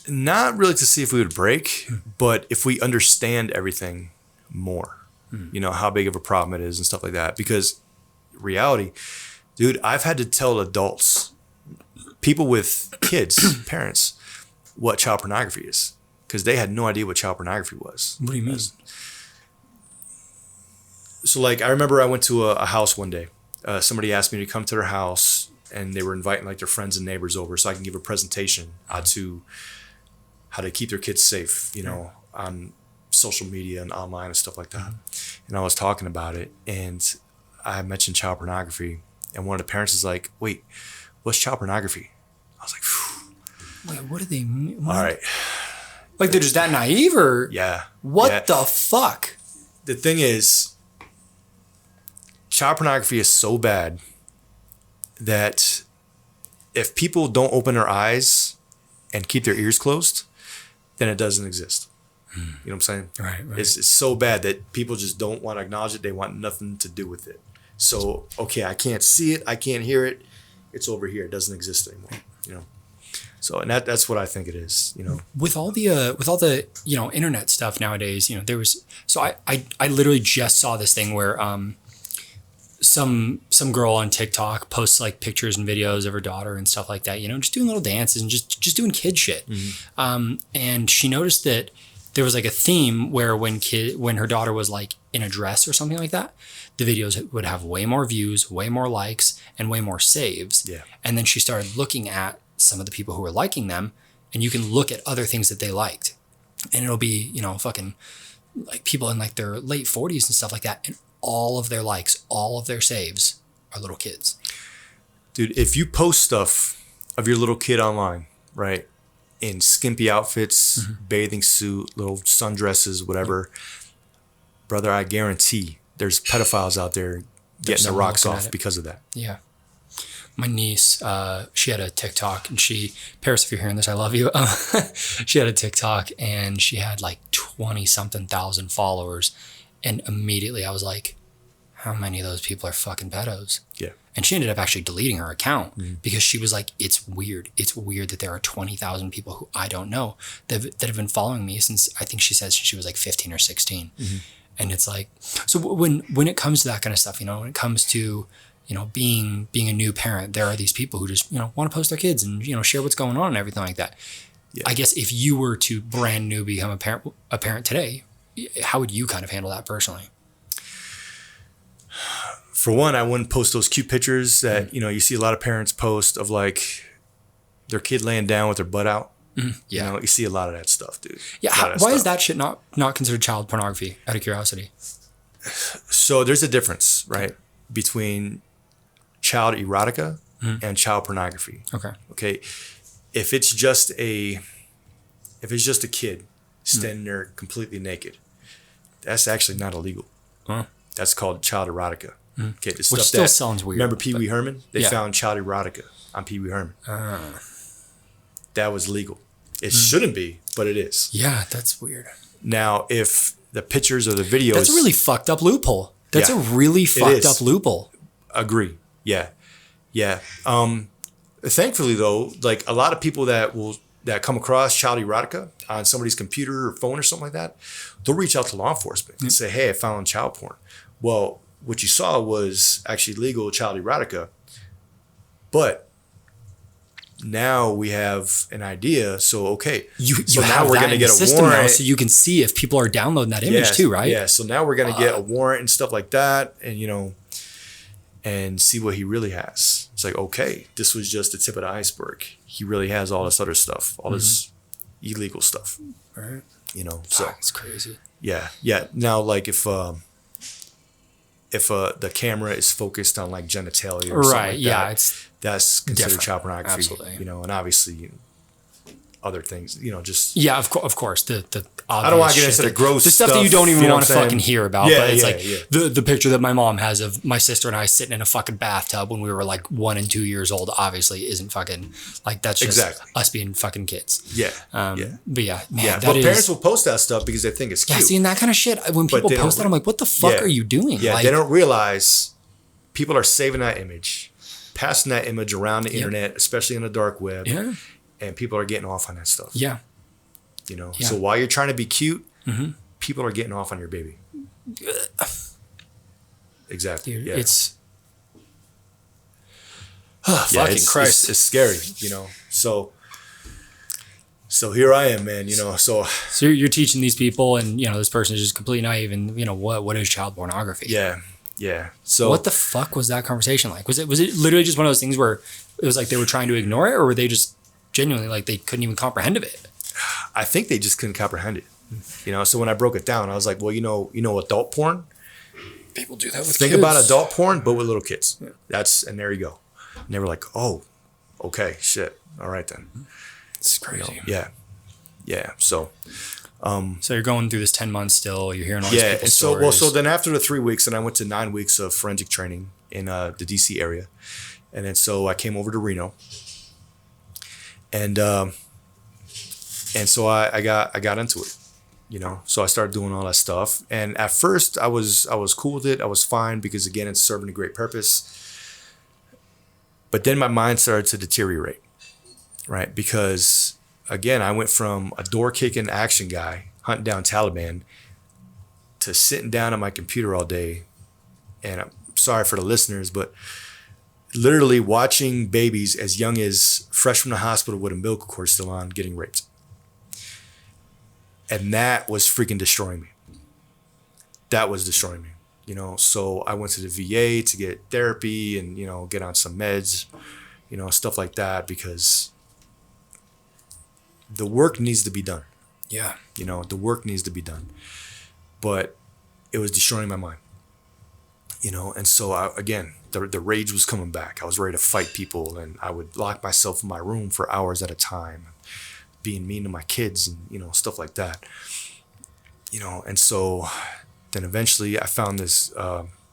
Not really to see if we would break, but if we understand everything more, you know, how big of a problem it is and stuff like that. Because reality, dude, I've had to tell adults, people with kids, parents, what child pornography is, because they had no idea what child pornography was. What do you mean? So like, I remember I went to a house one day. Somebody asked me to come to their house, and they were inviting like their friends and neighbors over so I can give a presentation to how to keep their kids safe, you know, on social media and online and stuff like that. And I was talking about it, and I mentioned child pornography, and one of the parents is like, wait, what's child pornography? I was like, phew. Wait, what do they mean? All right. Like they're just that naive or? Yeah. What the fuck? The thing is, child pornography is so bad that if people don't open their eyes and keep their ears closed, then it doesn't exist. You know what I'm saying? Right. It's so bad that people just don't want to acknowledge it. They want nothing to do with it. So, okay, I can't see it. I can't hear it. It's over here. It doesn't exist anymore, you know? So, and that's what I think it is, you know? With all the, you know, internet stuff nowadays, you know, there was, so I literally just saw this thing where, some girl on TikTok posts like pictures and videos of her daughter and stuff like that, you know, just doing little dances and just doing kid shit. And she noticed that there was like a theme where when her daughter was like in a dress or something like that, the videos would have way more views, way more likes, and way more saves. Yeah. And then she started looking at some of the people who were liking them, and you can look at other things that they liked, and it'll be, you know, fucking like people in like their late 40s and stuff like that, and all of their likes, all of their saves are little kids. Dude, if you post stuff of your little kid online, right, in skimpy outfits, bathing suit, little sundresses, whatever, brother, I guarantee there's pedophiles out there getting their rocks off because of that. Yeah. My niece, she had a TikTok, and Paris, if you're hearing this, I love you. She had a TikTok, and she had like 20-something thousand followers. And immediately I was like, how many of those people are fucking pedos? Yeah. And she ended up actually deleting her account because she was like, it's weird. It's weird that there are 20,000 people who I don't know that have been following me since, I think she says she was like 15 or 16. And it's like, so when it comes to that kind of stuff, you know, when it comes to, you know, being a new parent, there are these people who just, you know, want to post their kids and, you know, share what's going on and everything like that. Yeah. I guess if you were to brand new become a parent today, how would you kind of handle that personally? For one, I wouldn't post those cute pictures that, you know, you see a lot of parents post of like their kid laying down with their butt out. Yeah. You know, you see a lot of that stuff, dude. Yeah. Why is that shit not considered child pornography, out of curiosity? So there's a difference, right, between child erotica and child pornography. Okay. If it's just a kid standing there completely naked, that's actually not illegal. That's called child erotica. Okay, the stuff which still sounds weird. Remember Pee Wee Herman? They found child erotica on Pee Wee Herman. That was legal. It shouldn't be, but it is. Yeah, that's weird. Now, if the pictures or the videos... That's a really fucked up loophole. That's a really fucked up loophole. Agree. Yeah. Yeah. Thankfully, though, like a lot of people that come across child erotica on somebody's computer or phone or something like that, they'll reach out to law enforcement and say, hey, I found child porn. Well, what you saw was actually legal child erotica, but now we have an idea. So, okay. So now we're going to get a warrant. Now, so you can see if people are downloading that image too, right? Yeah. So now we're going to get a warrant and stuff like that. And, you know, and see what he really has. It's like, okay, this was just the tip of the iceberg. He really has all this other stuff, all this illegal stuff. Right. You know, so it's crazy. Yeah. Yeah. Now, like if the camera is focused on like genitalia or something like that, that's considered different. Child pornography. Absolutely. You know, and obviously other things, you know, just of course, the I don't want to get into the gross stuff that you don't even want to fucking hear about. Yeah, but it's the picture that my mom has of my sister and I sitting in a fucking bathtub when we were like 1 and 2 years old obviously isn't fucking like, that's just us being fucking kids. Yeah. But yeah, man, yeah. But parents will post that stuff because they think it's cute. Yeah, seeing that kind of shit, when people post that, I'm like, what the fuck are you doing? Yeah, like, they don't realize people are saving that image, passing that image around the internet, especially in the dark web. Yeah. And people are getting off on that stuff. Yeah. You know, so while you're trying to be cute, people are getting off on your baby. Exactly. Dude, yeah. It's fucking Christ. It's scary, you know. So here I am, man, you know. So you're teaching these people, and you know, this person is just completely naive, and you know, what is child pornography? Yeah. Yeah. So what the fuck was that conversation like? Was it literally just one of those things where it was like they were trying to ignore it, or were they just genuinely like they couldn't even comprehend of it? I think they just couldn't comprehend it. You know, so when I broke it down, I was like, well, you know, adult porn. People do that with kids. Think about adult porn, but with little kids. Yeah. And there you go. And they were like, oh, okay, shit. All right then. It's crazy. You know, yeah. Yeah. So you're going through this 10 months still, you're hearing all these people's stories. Well, so then after the 3 weeks, then I went to 9 weeks of forensic training in the DC area. And then so I came over to Reno. And so I got into it, you know. So I started doing all that stuff, and at first I was cool with it. I was fine because again, it's serving a great purpose. But then my mind started to deteriorate, right? Because again, I went from a door kicking action guy hunting down Taliban to sitting down at my computer all day, and I'm sorry for the listeners, but literally watching babies as young as fresh from the hospital with umbilical cord still on getting raped. And that was freaking destroying me. That was destroying me, you know. So I went to the VA to get therapy and, you know, get on some meds, you know, stuff like that, because the work needs to be done. Yeah. You know, the work needs to be done. But it was destroying my mind. You know, and so again, the rage was coming back. I was ready to fight people, and I would lock myself in my room for hours at a time, being mean to my kids and, you know, stuff like that. You know, and so then eventually I found this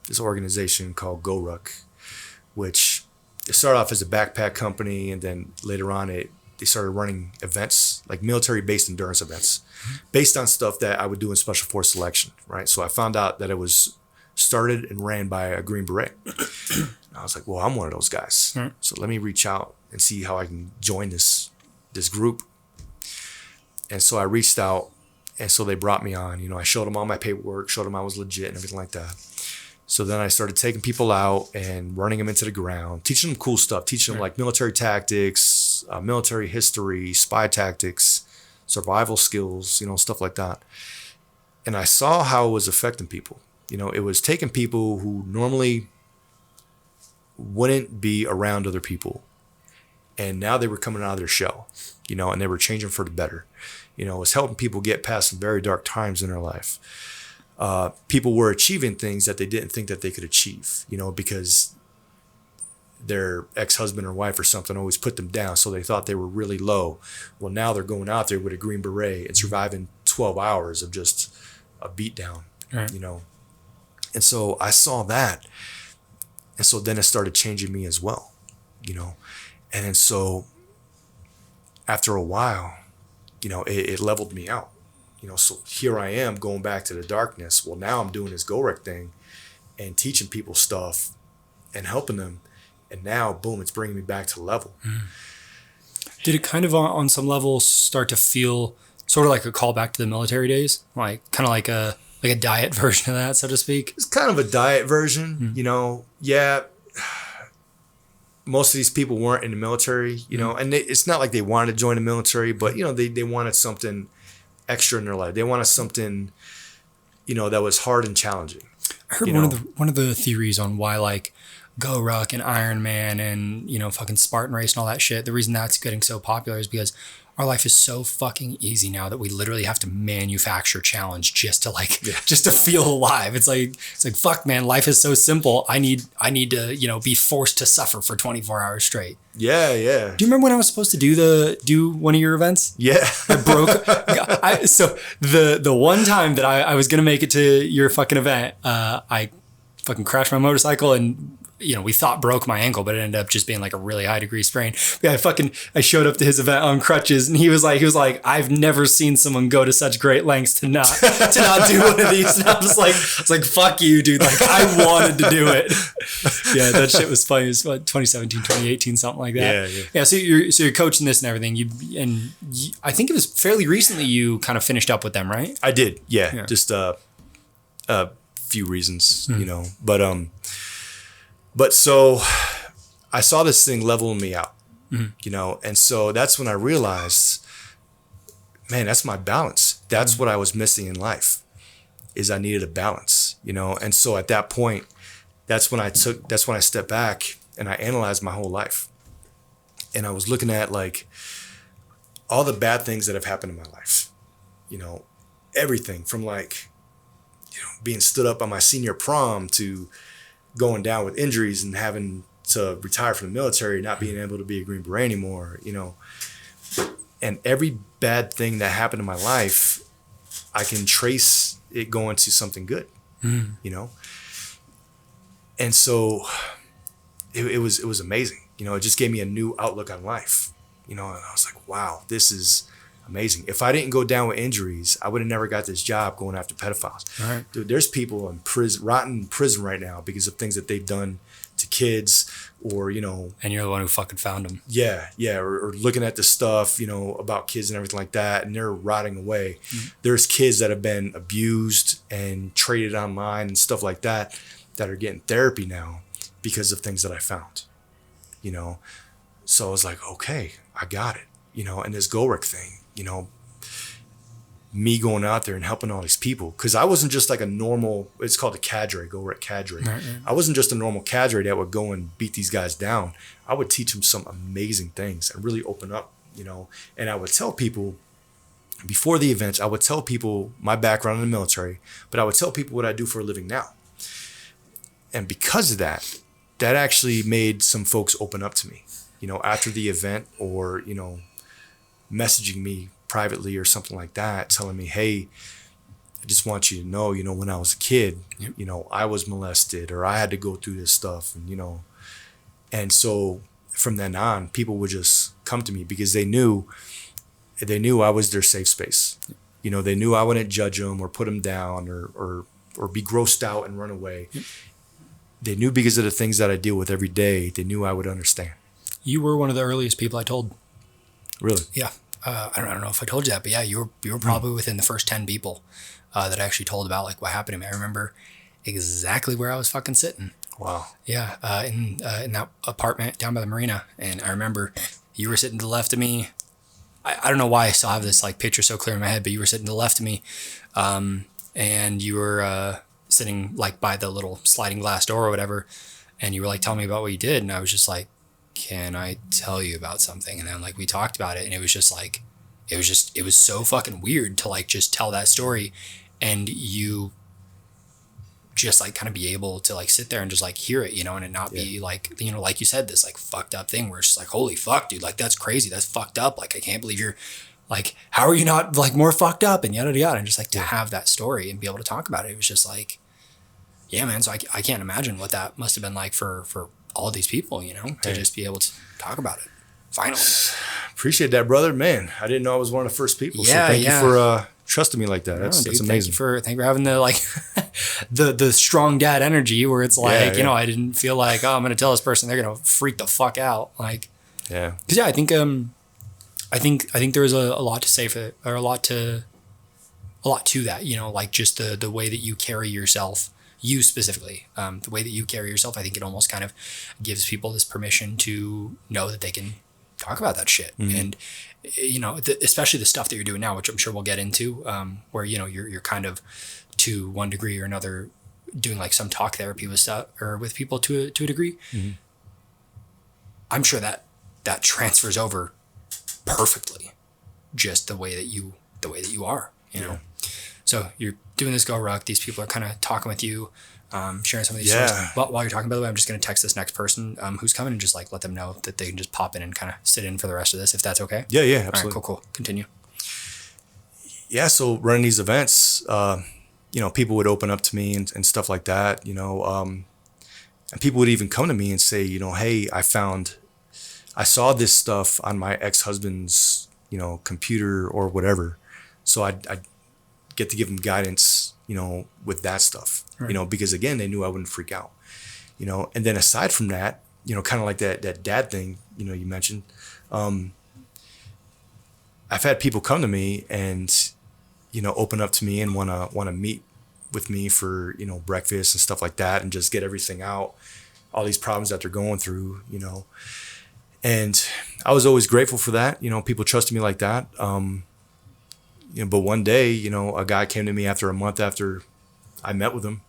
this organization called GoRuck, which it started off as a backpack company, and then later on they started running events, like military-based endurance events, based on stuff that I would do in Special Force selection, right? So I found out that it was started and ran by a Green Beret. I was like, well, I'm one of those guys. So let me reach out and see how I can join this group. And so I reached out, and so they brought me on. You know, I showed them all my paperwork, showed them I was legit and everything like that. So then I started taking people out and running them into the ground, teaching them cool stuff, teaching them like military tactics, military history, spy tactics, survival skills, you know, stuff like that. And I saw how it was affecting people. You know, it was taking people who normally wouldn't be around other people, and now they were coming out of their shell, you know, and they were changing for the better. You know, it was helping people get past some very dark times in their life. People were achieving things that they didn't think that they could achieve, you know, because their ex-husband or wife or something always put them down, so they thought they were really low. Well, now they're going out there with a Green Beret and surviving 12 hours of just a beatdown, you know. And so I saw that. And so then it started changing me as well, you know. And then so after a while, you know, it leveled me out. You know, so here I am going back to the darkness. Well, now I'm doing this GoRec thing and teaching people stuff and helping them. And now, boom, it's bringing me back to level. Did it kind of on some level start to feel sort of like a callback to the military days? Like kind of like a diet version of that, so to speak? It's kind of a diet version, you know. Yeah, most of these people weren't in the military, you know, and it's not like they wanted to join the military, but, you know, they wanted something extra in their life. They wanted something, you know, that was hard and challenging. I heard one of the theories on why like GoRuck and Iron Man and, you know, fucking Spartan Race and all that shit, the reason that's getting so popular is because our life is so fucking easy now that we literally have to manufacture challenge just to just to feel alive. It's like fuck, man, life is so simple. I need to, you know, be forced to suffer for 24 hours straight. Yeah. Do you remember when I was supposed to do one of your events? Yeah. I broke. So the one time that I was gonna make it to your fucking event, I fucking crashed my motorcycle and, you know, we thought broke my ankle, but it ended up just being like a really high degree sprain. Yeah, I showed up to his event on crutches, and he was like, I've never seen someone go to such great lengths to not do one of these. And I was like, fuck you, dude. Like, I wanted to do it. Yeah, that shit was funny. It was what, 2017, 2018, something like that. Yeah. So you're coaching this and everything. I think it was fairly recently you kind of finished up with them, right? I did. Yeah. Just a few reasons, you know, But so I saw this thing leveling me out, you know, and so that's when I realized, man, that's my balance. That's what I was missing in life, is I needed a balance, you know. And so at that point, that's when I stepped back and I analyzed my whole life. And I was looking at like all the bad things that have happened in my life, you know, everything from like, you know, being stood up on my senior prom to going down with injuries and having to retire from the military, not being able to be a Green Beret anymore, you know. And every bad thing that happened in my life, I can trace it going to something good, you know. And so it was amazing. You know, it just gave me a new outlook on life, you know. And I was like, wow, this is amazing. If I didn't go down with injuries, I would have never got this job going after pedophiles. Right. Dude, there's people in prison, rotten in prison right now because of things that they've done to kids, or, you know. And you're the one who fucking found them. Yeah. Or looking at the stuff, you know, about kids and everything like that, and they're rotting away. There's kids that have been abused and traded online and stuff like that are getting therapy now because of things that I found, you know. So I was like, okay, I got it, you know. And this GoRec thing, you know, me going out there and helping all these people, because I wasn't just like a normal, it's called a cadre, GoRec cadre. Right. I wasn't just a normal cadre that would go and beat these guys down. I would teach them some amazing things and really open up and I would tell people before the events, I would tell people my background in the military, but I would tell people what I do for a living now. And because of that, that actually made some folks open up to me, after the event, or, messaging me privately or something like that, telling me, hey, I just want you to know, when I was a kid, I was molested, or I had to go through this stuff. And so from then on, people would just come to me because they knew I was their safe space. They knew I wouldn't judge them or put them down or be grossed out and run away. Yep. They knew because of the things that I deal with every day, they knew I would understand. You were one of the earliest people I told. Really? Yeah. I don't know if I told you that, but yeah, you were probably within the first 10 people that I actually told about like what happened to me. I remember exactly where I was fucking sitting. Wow. Yeah. In that apartment down by the marina. And I remember you were sitting to the left of me. I don't know why I still have this like picture so clear in my head, but you were sitting to the left of me. And you were sitting like by the little sliding glass door or whatever. And you were like telling me about what you did. And I was just like, can I tell you about something? And then like we talked about it, and it was just like, it was so fucking weird to like just tell that story, and you just like kind of be able to like sit there and just like hear it, and it not be like, like you said, this like fucked up thing where it's just like, holy fuck, dude, like that's crazy. That's fucked up. Like, I can't believe you're like, how are you not like more fucked up and yada, yada. And just like to have that story and be able to talk about it. It was just like, yeah, man. So I can't imagine what that must have been like for all these people, to just be able to talk about it. Finally. Appreciate that, brother. Man, I didn't know I was one of the first people. Yeah, so thank you for trusting me like that. That's Dude, amazing. Thank you for having the like the strong dad energy where it's like, I didn't feel like, oh, I'm gonna tell this person they're gonna freak the fuck out. Like, yeah. Because I think there was a lot to say for it, or a lot to that, like just the way that you carry yourself. You specifically, the way that you carry yourself, I think it almost kind of gives people this permission to know that they can talk about that shit. Mm-hmm. And, especially the stuff that you're doing now, which I'm sure we'll get into, where, you're kind of to one degree or another doing like some talk therapy with stuff or with people to a degree. Mm-hmm. I'm sure that transfers over perfectly, just the way that you are, know? So you're doing this Go Ruck. These people are kind of talking with you, sharing some of these stories. But while you're talking, by the way, I'm just going to text this next person who's coming and just like let them know that they can just pop in and kind of sit in for the rest of this, if that's okay. Yeah, absolutely. All right, cool. Continue. Yeah, so running these events, people would open up to me and stuff like that, and people would even come to me and say, hey, I saw this stuff on my ex-husband's, computer or whatever. So I'd get to give them guidance, with that stuff, right. Because again, they knew I wouldn't freak out, and then aside from that, kind of like that dad thing, you mentioned, I've had people come to me and, open up to me and want to meet with me for, breakfast and stuff like that, and just get everything out, all these problems that they're going through, and I was always grateful for that. People trusted me like that. But one day, a guy came to me after a month after I met with him,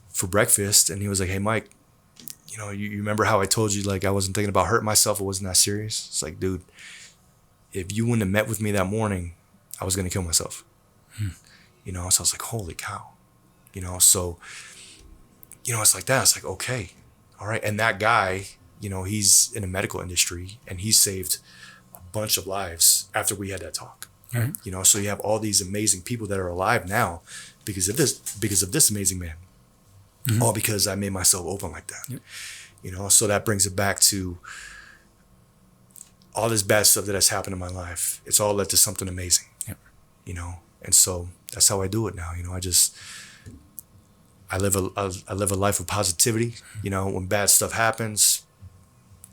for breakfast. And he was like, hey, Mike, you remember how I told you, like, I wasn't thinking about hurting myself. It wasn't that serious. It's like, dude, if you wouldn't have met with me that morning, I was going to kill myself. So I was like, holy cow, so, it's like that. It's like, okay, all right. And that guy, he's in the medical industry and he saved a bunch of lives after we had that talk. Mm-hmm. So you have all these amazing people that are alive now because of this amazing man, mm-hmm. all because I made myself open like that. Yep. So that brings it back to all this bad stuff that has happened in my life. It's all led to something amazing. Yep. And so that's how I do it now. I live a life of positivity. When bad stuff happens,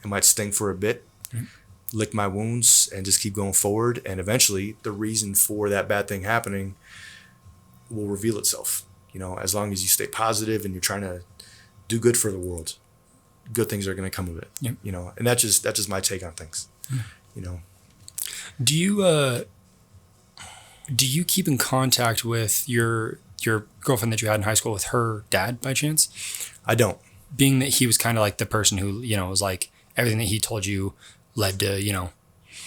it might sting for a bit. Mm-hmm. Lick my wounds and just keep going forward. And eventually the reason for that bad thing happening will reveal itself. As long as you stay positive and you're trying to do good for the world, good things are going to come of it. Yep. And that's just my take on things. Mm. Do you keep in contact with your girlfriend that you had in high school with her dad by chance? I don't. Being that he was kind of like the person who, was like everything that he told you led to,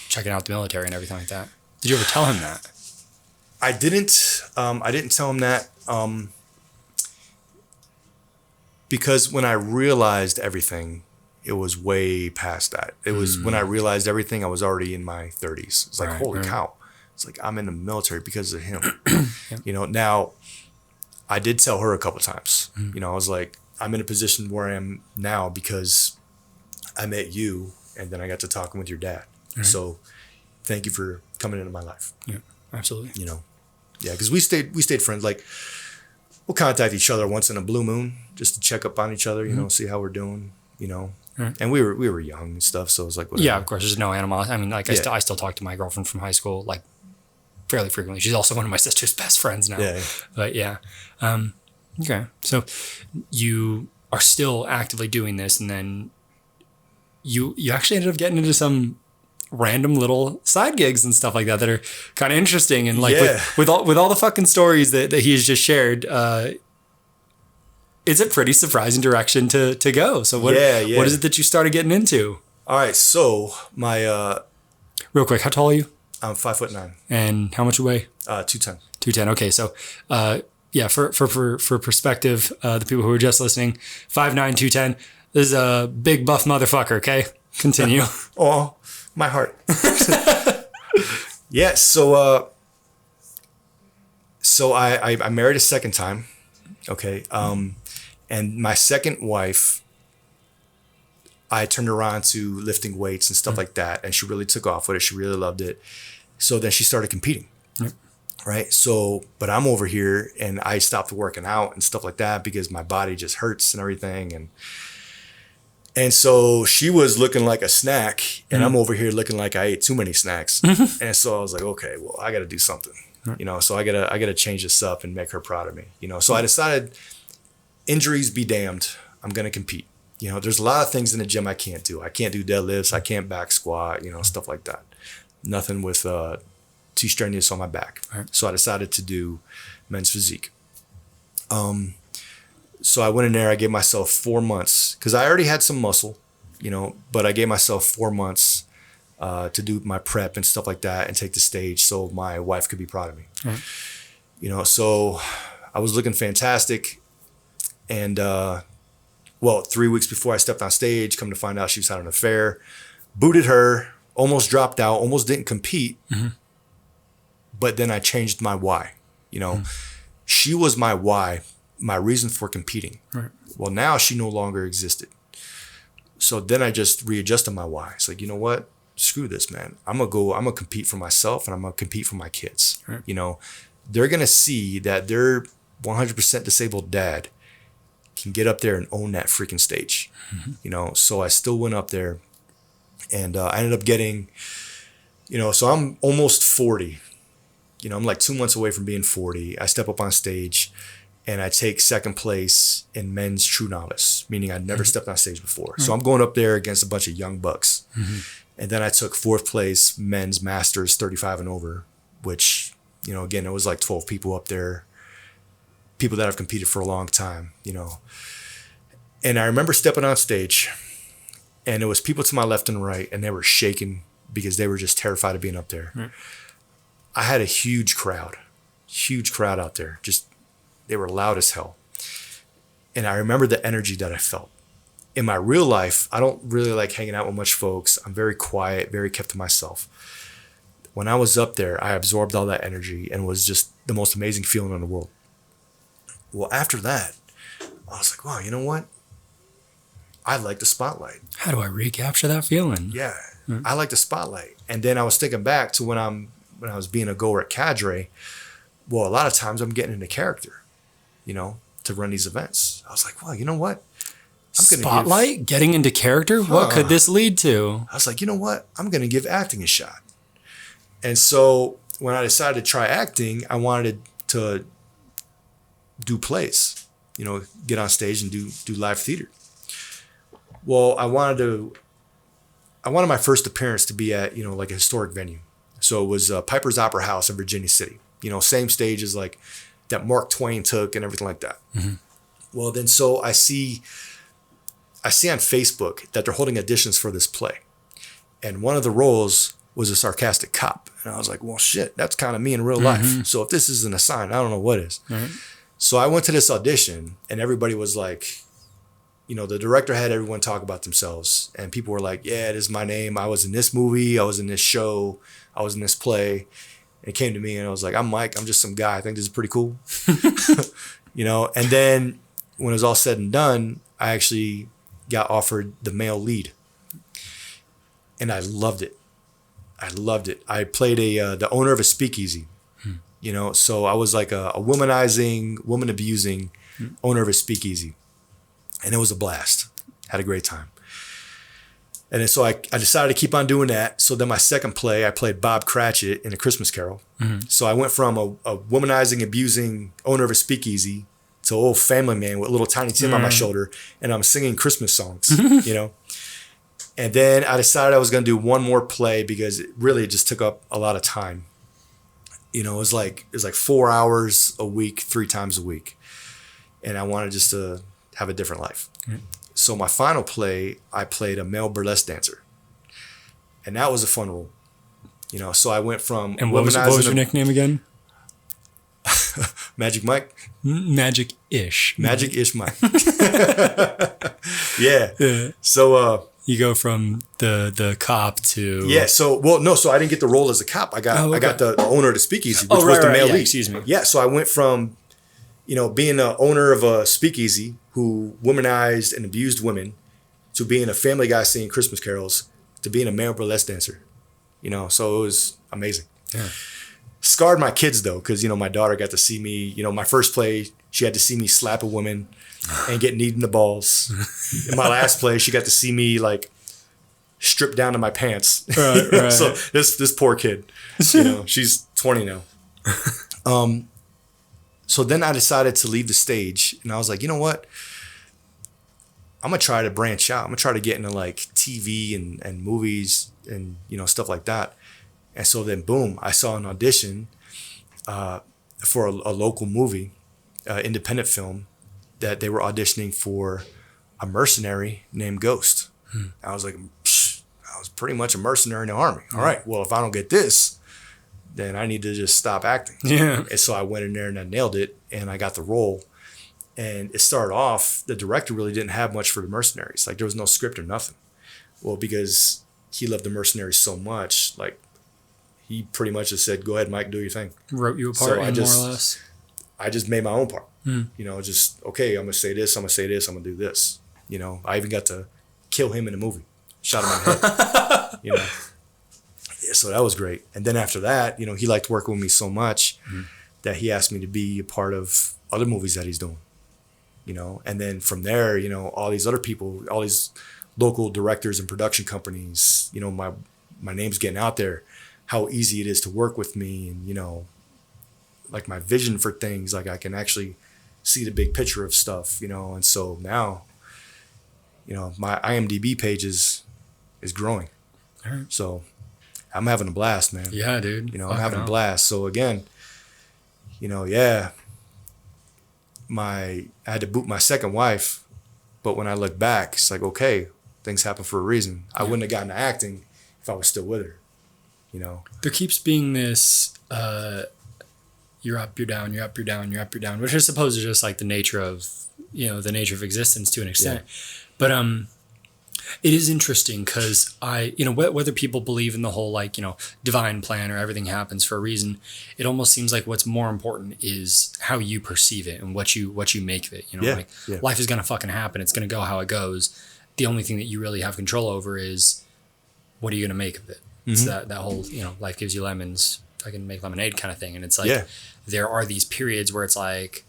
checking out the military and everything like that. Did you ever tell him that? I didn't tell him that because when I realized everything, it was way past that. It was when I realized everything, I was already in my 30s. It's like, holy cow. It's like, I'm in the military because of him. Yep. You know, now I did tell her a couple of times, you know, I was like, I'm in a position where I am now because I met you and then I got to talking with your dad. So thank you for coming into my life. Yeah, absolutely. You know, yeah, because we stayed friends. Like, we'll contact each other once in a blue moon just to check up on each other, you know, see how we're doing, you know. And we were young and stuff, so it was like, whatever. Yeah, of course, there's no animosity. I mean, like, I still talk to my girlfriend from high school, like, fairly frequently. She's also one of my sister's best friends now. Yeah. But yeah. Okay. So you are still actively doing this, and then you actually ended up getting into some random little side gigs and stuff like that are kind of interesting. And like with all the fucking stories that he has just shared, it's a pretty surprising direction to go. So what is it that you started getting into? All right. So my, real quick, how tall are you? I'm 5'9". And how much you weigh? 210. 210. Okay. So, yeah, for perspective, the people who are just listening, 5'9", 210. This is a big buff motherfucker. Okay. Continue. Oh, my heart. Yeah. So I married a second time. Okay. And my second wife, I turned her on to lifting weights and stuff like that. And she really took off with it. She really loved it. So then she started competing. Right. So, but I'm over here and I stopped working out and stuff like that because my body just hurts and everything. And so she was looking like a snack and I'm over here looking like I ate too many snacks. And so I was like, okay, well, I got to do something, you know, so I gotta change this up and make her proud of me, you know? So I decided, injuries be damned. I'm going to compete. You know, there's a lot of things in the gym I can't do. I can't do deadlifts. I can't back squat, you know, stuff like that. Nothing with too strenuous on my back. Right. So I decided to do men's physique. So I went in there. I gave myself 4 months because I already had some muscle, you know, but I gave myself 4 months to do my prep and stuff like that and take the stage so my wife could be proud of me. Right. You know, so I was looking fantastic. And, 3 weeks before I stepped on stage, come to find out she was having an affair, booted her, almost dropped out, almost didn't compete. But then I changed my why, you know, she was my why, my reason for competing. Right. Well, now she no longer existed. So then I just readjusted my why. It's like, you know what? Screw this, man. I'm going to compete for myself and I'm going to compete for my kids. Right. You know, they're going to see that their 100% disabled dad can get up there and own that freaking stage, you know? So I still went up there and I ended up getting, you know, so I'm almost 40, you know, I'm like 2 months away from being 40. I step up on stage and I take second place in men's true novice, meaning I'd never stepped on stage before. So I'm going up there against a bunch of young bucks. And then I took 4th place men's masters 35 and over, which, you know, again, it was like 12 people up there. People that have competed for a long time, you know. And I remember stepping on stage and it was people to my left and right and they were shaking because they were just terrified of being up there. Right. I had a huge crowd out there. Just, they were loud as hell. And I remember the energy that I felt. In my real life, I don't really like hanging out with much folks. I'm very quiet, very kept to myself. When I was up there, I absorbed all that energy and it was just the most amazing feeling in the world. Well, after that, I was like, wow, you know what? I like the spotlight. How do I recapture that feeling? Yeah, I like the spotlight. And then I was thinking back to when I was being a goer at Cadre. Well, a lot of times I'm getting into character, you know, to run these events. I was like, well, you know what? Spotlight? Getting into character? What could this lead to? I was like, you know what? I'm going to give acting a shot. And so when I decided to try acting, I wanted to do plays, you know, get on stage and do live theater. Well, I wanted my first appearance to be at, you know, like a historic venue. So it was Piper's Opera House in Virginia City, you know, same stage as like that Mark Twain took and everything like that. Well, then so I see on Facebook that they're holding auditions for this play. And one of the roles was a sarcastic cop. And I was like, well, shit, that's kind of me in real life. So if this isn't a sign, I don't know what is. So I went to this audition and everybody was like, you know, the director had everyone talk about themselves and people were like, yeah, this is my name. I was in this movie. I was in this show. I was in this play. And it came to me and I was like, I'm Mike. I'm just some guy. I think this is pretty cool. You know, and then when it was all said and done, I actually got offered the male lead. And I loved it. I loved it. I played the owner of a speakeasy, you know, so I was like a womanizing, woman abusing owner of a speakeasy. And it was a blast. Had a great time. And then so I decided to keep on doing that. So then my second play, I played Bob Cratchit in A Christmas Carol. So I went from a womanizing, abusing owner of a speakeasy to an old family man with a little tiny Tim on my shoulder. And I'm singing Christmas songs, you know. And then I decided I was going to do one more play because it really just took up a lot of time. You know, it was like 4 hours a week, 3 times a week. And I wanted just to have a different life. So my final play, I played a male burlesque dancer. And that was a fun role. You know, so I went from... And what was your nickname again? Magic Mike? Magic-ish. Magic-ish Mike. Yeah. So... you go from the cop to... Yeah, so I didn't get the role as a cop. I got the owner of the speakeasy, which was the male lead. Excuse me. Yeah, so I went from, you know, being the owner of a speakeasy who womanized and abused women to being a family guy singing Christmas carols to being a male burlesque dancer. You know, so it was amazing. Yeah. Scarred my kids though, because, you know, my daughter got to see me, you know, my first play, she had to see me slap a woman and get kneed in the balls. In my last play, she got to see me like strip down to my pants. Right. So this poor kid, you know, she's 20 now. So then I decided to leave the stage and I was like, you know what? I'm going to try to branch out. I'm going to try to get into like TV and movies and, you know, stuff like that. And so then boom, I saw an audition for a local movie, independent film, that they were auditioning for a mercenary named Ghost. I was like, I was pretty much a mercenary in the army. All right, well, if I don't get this, then I need to just stop acting. Yeah. And so I went in there and I nailed it and I got the role. And it started off, the director really didn't have much for the mercenaries. Like there was no script or nothing. Well, because he loved the mercenaries so much, like he pretty much just said, go ahead, Mike, do your thing. Wrote you a part, more or less. I just made my own part. You know, just, okay, I'm going to say this, I'm going to say this, I'm going to do this. You know, I even got to kill him in a movie. Shot him in the head. You know. Yeah, so that was great. And then after that, you know, he liked working with me so much that he asked me to be a part of other movies that he's doing. You know, and then from there, you know, all these other people, all these local directors and production companies, you know, my name's getting out there, how easy it is to work with me and, you know, like my vision for things, like I can actually see the big picture of stuff, you know. And so now, you know, my IMDb page is growing. Right. So I'm having a blast, man. Yeah, dude. You know, I'm having a blast. So again, you know, yeah, I had to boot my second wife, but when I look back, it's like, okay, things happen for a reason. I wouldn't have gotten to acting if I was still with her, you know. There keeps being this, you're up, you're down, you're up, you're down, you're up, you're down, which I suppose is just like the nature of, you know, the nature of existence to an extent. Yeah. But it is interesting because you know, whether people believe in the whole, like, you know, divine plan or everything happens for a reason, it almost seems like what's more important is how you perceive it and what you make of it. You know, life is going to fucking happen. It's going to go how it goes. The only thing that you really have control over is what are you going to make of it? It's that whole, you know, life gives you lemons, I can make lemonade kind of thing. And it's like, there are these periods where it's like,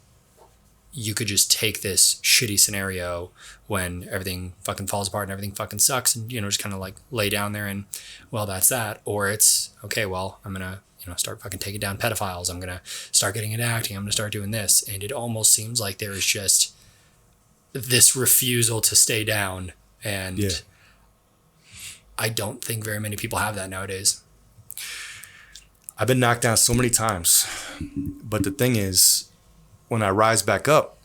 you could just take this shitty scenario when everything fucking falls apart and everything fucking sucks and, you know, just kind of like lay down there and, well, that's that. Or it's, okay, well, I'm going to, you know, start fucking taking down pedophiles. I'm going to start getting into acting. I'm going to start doing this. And it almost seems like there is just this refusal to stay down. And I don't think very many people have that nowadays. I've been knocked down so many times. But the thing is, when I rise back up,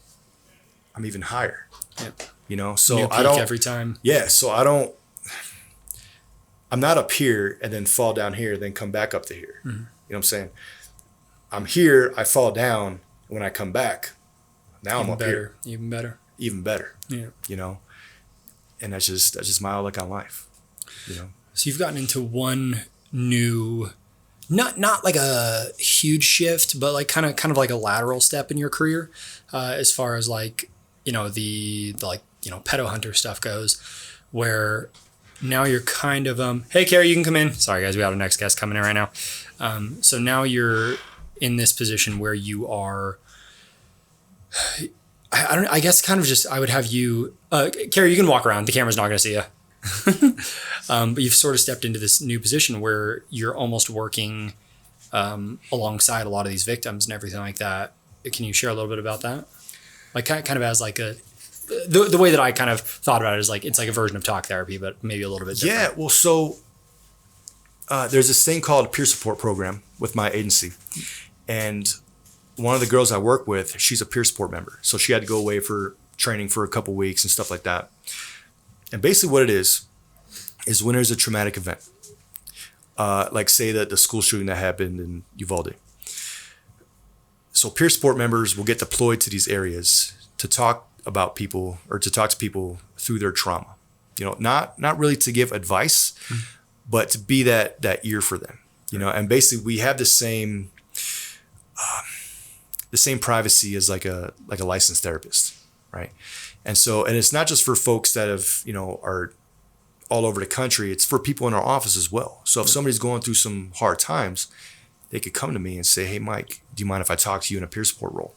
I'm even higher. Yep. You know, so New peak I don't every time. Yeah, so I don't. I'm not up here and then fall down here, then come back up to here. You know what I'm saying? I'm here, I fall down, when I come back, now I'm up here. Even better. Even better. Yeah. You know? And that's just my outlook on life. You know? So you've gotten into one new, not like a huge shift, but like kind of like a lateral step in your career, as far as like, you know, the like, you know, pedo hunter stuff goes, where now you're kind of, hey, Carrie, you can come in. Sorry, guys, we have our next guest coming in right now. So now you're in this position where you are, I guess kind of just, I would have you, Carrie, you can walk around. The camera's not going to see you. But you've sort of stepped into this new position where you're almost working alongside a lot of these victims and everything like that. Can you share a little bit about that? Like kind of as like the way that I kind of thought about it is like, it's like a version of talk therapy, but maybe a little bit different. Yeah, well, so there's this thing called a peer support program with my agency. And one of the girls I work with, she's a peer support member. So she had to go away for training for a couple weeks and stuff like that. And basically what it is when there's a traumatic event, like say that the school shooting that happened in Uvalde. So peer support members will get deployed to these areas to talk about people or to talk to people through their trauma. You know, not really to give advice, but to be that ear for them. You know, and basically we have the same privacy as like a licensed therapist, right? And so, and it's not just for folks that have, you know, are all over the country. It's for people in our office as well. So if somebody's going through some hard times, they could come to me and say, hey, Mike, do you mind if I talk to you in a peer support role?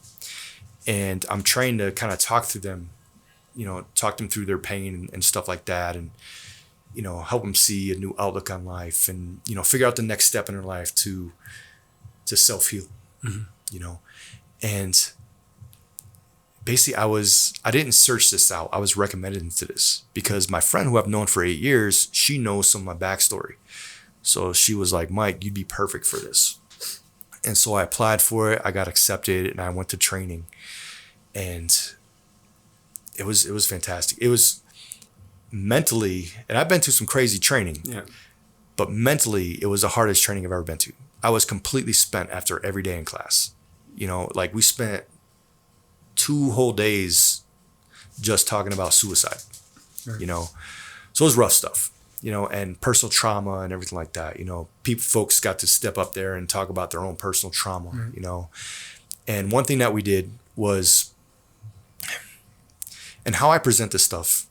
And I'm trying to kind of talk through them, you know, talk them through their pain and stuff like that. And, you know, help them see a new outlook on life and, you know, figure out the next step in their life to self-heal, you know? And basically I didn't search this out. I was recommended into this because my friend who I've known for 8 years, she knows some of my backstory. So she was like, Mike, you'd be perfect for this. And so I applied for it. I got accepted and I went to training and it was fantastic. It was mentally, and I've been to some crazy training, but mentally it was the hardest training I've ever been to. I was completely spent after every day in class. You know, like we spent 2 whole days just talking about suicide, you know? So it was rough stuff, you know, and personal trauma and everything like that. You know, folks got to step up there and talk about their own personal trauma, you know? And one thing that we did was, and how I present this stuff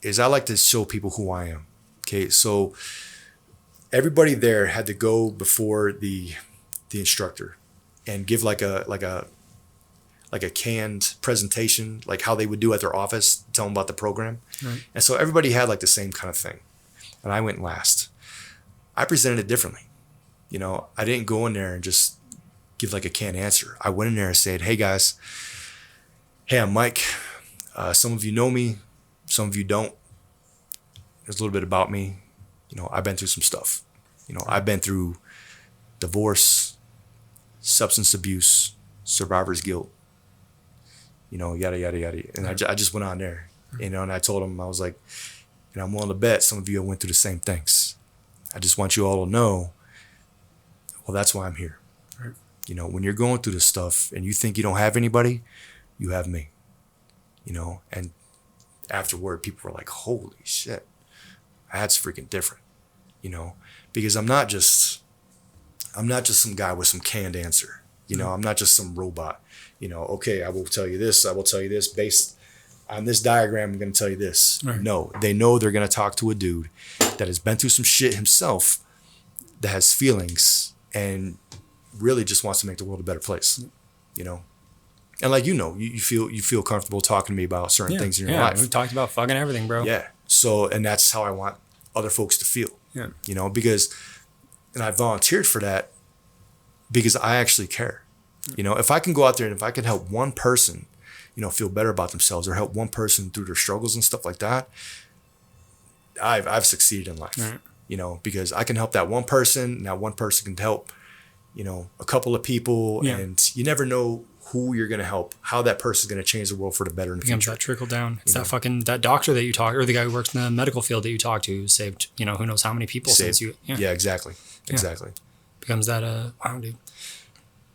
is I like to show people who I am. Okay. So everybody there had to go before the instructor and give like a canned presentation, like how they would do at their office, tell them about the program. Right. And so everybody had like the same kind of thing. And I went last. I presented it differently. You know, I didn't go in there and just give like a canned answer. I went in there and said, hey guys, hey, I'm Mike. Some of you know me, some of you don't. There's a little bit about me. You know, I've been through some stuff. You know, I've been through divorce, substance abuse, survivor's guilt, you know, yada, yada, yada. And I just went on there, you know, and I told them, I was like, and I'm willing to bet some of you went through the same things. I just want you all to know, well, that's why I'm here. Right. You know, when you're going through this stuff and you think you don't have anybody, you have me, you know, and afterward, people were like, holy shit, that's freaking different, you know, because I'm not just some guy with some canned answer. You know, I'm not just some robot, you know, okay, I will tell you this based on this diagram, I'm going to tell you this. Right. No, they know they're going to talk to a dude that has been through some shit himself, that has feelings and really just wants to make the world a better place, you know? And like, you know, you feel comfortable talking to me about certain things in your life. We've talked about fucking everything, bro. Yeah. So, and that's how I want other folks to feel, you know, because, and I volunteered for that because I actually care. You know, if I can go out there and if I can help one person, you know, feel better about themselves or help one person through their struggles and stuff like that, I've succeeded in life, you know, because I can help that one person and that one person can help, a couple of people, Yeah. and you never know who you're going to help, how that person's going to change the world for the better in the Becomes future. that trickle down. It's that doctor that you talk, or the guy who works in the medical field that you talk to, who saved, who knows how many people since you. Yeah, exactly. Becomes that, wow, dude.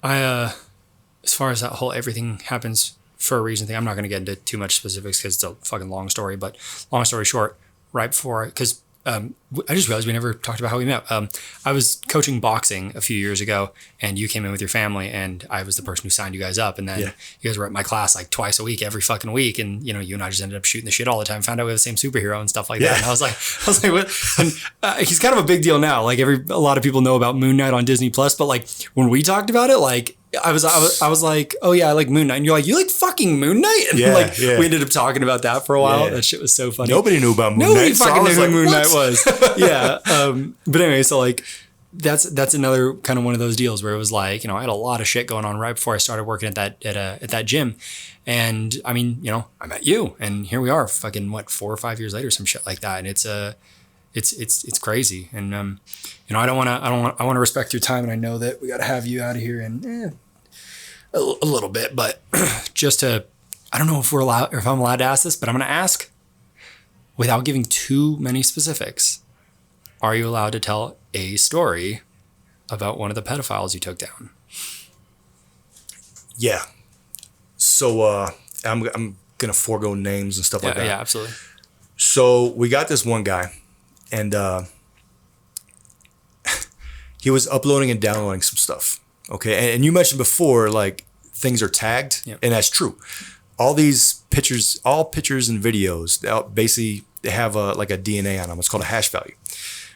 As far as that whole everything happens for a reason thing, I'm not going to get into too much specifics because it's a fucking long story, but long story short, right before, because I just realized we never talked about how we met. I was coaching boxing a few years ago, and you came in with your family, and I was the person who signed you guys up. And then you guys were at my class like twice a week, every fucking week. And you and I just ended up shooting the shit all the time. Found out we have the same superhero and stuff like that. And I was like, what? And he's kind of a big deal now. Like a lot of people know about Moon Knight on Disney Plus, but like when we talked about it, like I was like, oh yeah, I like Moon Knight. And you're like, you like fucking Moon Knight? And we ended up talking about that for a while. That shit was so funny. Nobody knew about Moon Knight. Nobody fucking knew who Moon Knight was. Yeah. But anyway, so like that's another kind of one of those deals where it was like, I had a lot of shit going on right before I started working at that gym. And I mean, I met you, and here we are fucking 4 or 5 years later, some shit like that. And it's crazy. And I want to respect your time, and I know that we got to have you out of here in a little bit, but just to, I don't know if I'm allowed to ask this, but I'm going to ask without giving too many specifics. Are you allowed to tell a story about one of the pedophiles you took down? Yeah. So I'm gonna forego names and stuff like that. Yeah, absolutely. So we got this one guy, and he was uploading and downloading some stuff. Okay, and you mentioned before, like, things are tagged, and that's true. All these pictures, all pictures and videos, basically they have a DNA on them. It's called a hash value.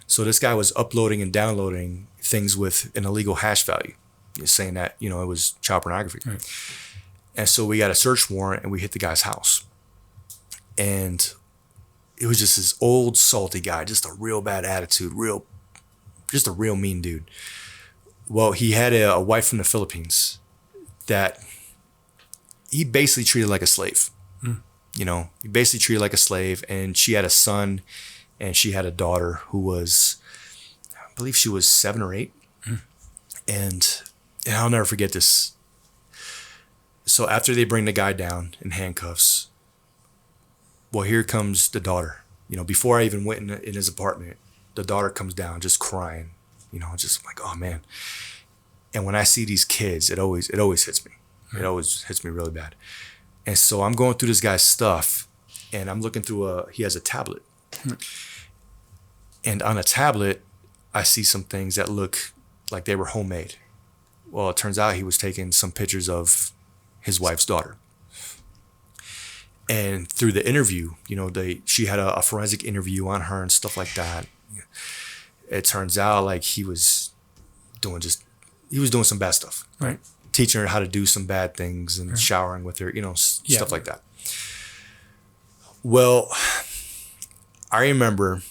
So this guy was uploading and downloading things with an illegal hash value, saying that it was child pornography. Right. And so we got a search warrant, and we hit the guy's house, and it was just this old salty guy, just a real bad attitude, just a real mean dude. Well, he had a wife from the Philippines that he basically treated like a slave. He basically treated like a slave, and she had a son, and she had a daughter who was, I believe she was 7 or 8. And I'll never forget this. So after they bring the guy down in handcuffs, well, here comes the daughter. Before I even went in his apartment, the daughter comes down just crying. Just like, oh man. And when I see these kids, it always hits me. It always hits me really bad. And so I'm going through this guy's stuff, and I'm looking through he has a tablet. And on a tablet, I see some things that look like they were homemade. Well, it turns out he was taking some pictures of his wife's daughter. And through the interview, she had a forensic interview on her and stuff like that. It turns out like he was doing some bad stuff, right? Teaching her how to do some bad things and showering with her, stuff like that. Well, I remember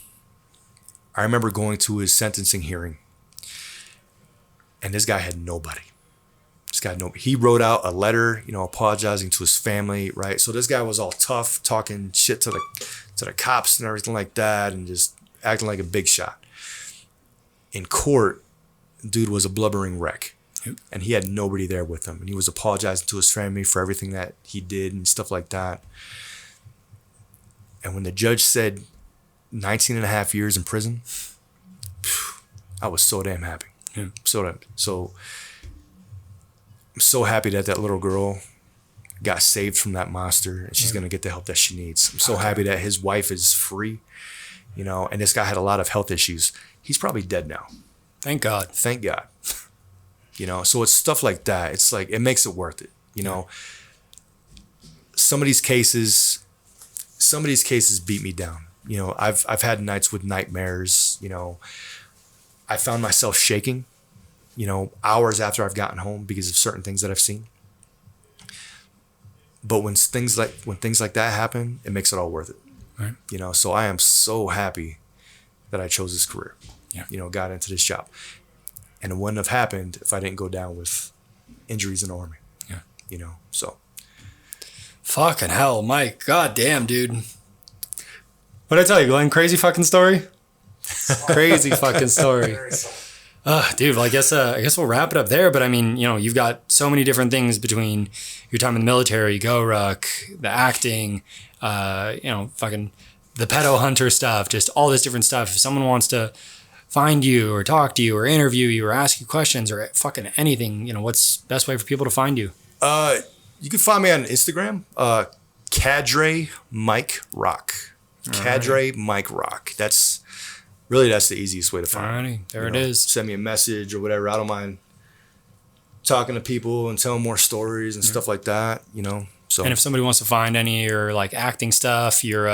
going to his sentencing hearing, and this guy had nobody. He wrote out a letter, apologizing to his family, right? So this guy was all tough, talking shit to the cops and everything like that, and just acting like a big shot. In court, dude was a blubbering wreck, and he had nobody there with him, and he was apologizing to his family for everything that he did and stuff like that. And when the judge said 19 and a half years in prison, I was so damn happy. So I'm so happy that little girl got saved from that monster, and she's going to get the help that she needs. I'm so happy that his wife is free, and this guy had a lot of health issues. He's probably dead now. Thank God. So it's stuff like that. It's like, it makes it worth it. Some of these cases beat me down. I've had nights with nightmares. I found myself shaking, hours after I've gotten home because of certain things that I've seen. But when things like that happen, it makes it all worth it. Right. So I am so happy that I chose this career. Got into this job. And it wouldn't have happened if I didn't go down with injuries in the Army. So. Fucking hell, Mike. God damn, dude. What'd I tell you, Glenn? Crazy fucking story? Crazy fucking story. Dude, well, I guess we'll wrap it up there. But I mean, you've got so many different things between your time in the military, GoRuck, the acting, fucking the pedo hunter stuff, just all this different stuff. If someone wants to find you or talk to you or interview you or ask you questions or fucking anything, what's the best way for people to find you? You can find me on Instagram, Cadre Mike Rock. Cadre Mike Rock. That's the easiest way to find me. Alrighty, there it is. Send me a message or whatever. I don't mind talking to people and telling more stories and stuff like that, So. And if somebody wants to find any of your like acting stuff, your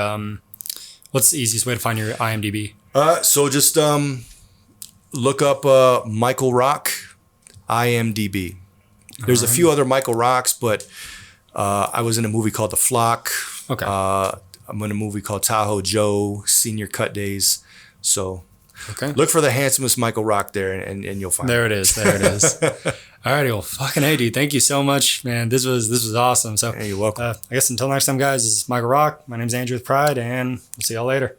what's the easiest way to find your IMDb? So just look up Michael Rock IMDb. There's a few other Michael Rocks, but I was in a movie called The Flock. Okay. I'm in a movie called Tahoe Joe, Senior Cut Days. So look for the handsomest Michael Rock there, and you'll find There it is. There it is. All righty. Well, fucking hey, dude. Thank you so much, man. This was awesome. So hey, you're welcome. I guess until next time, guys, this is Michael Rock. My name's Andrew with Pride, and we'll see y'all later.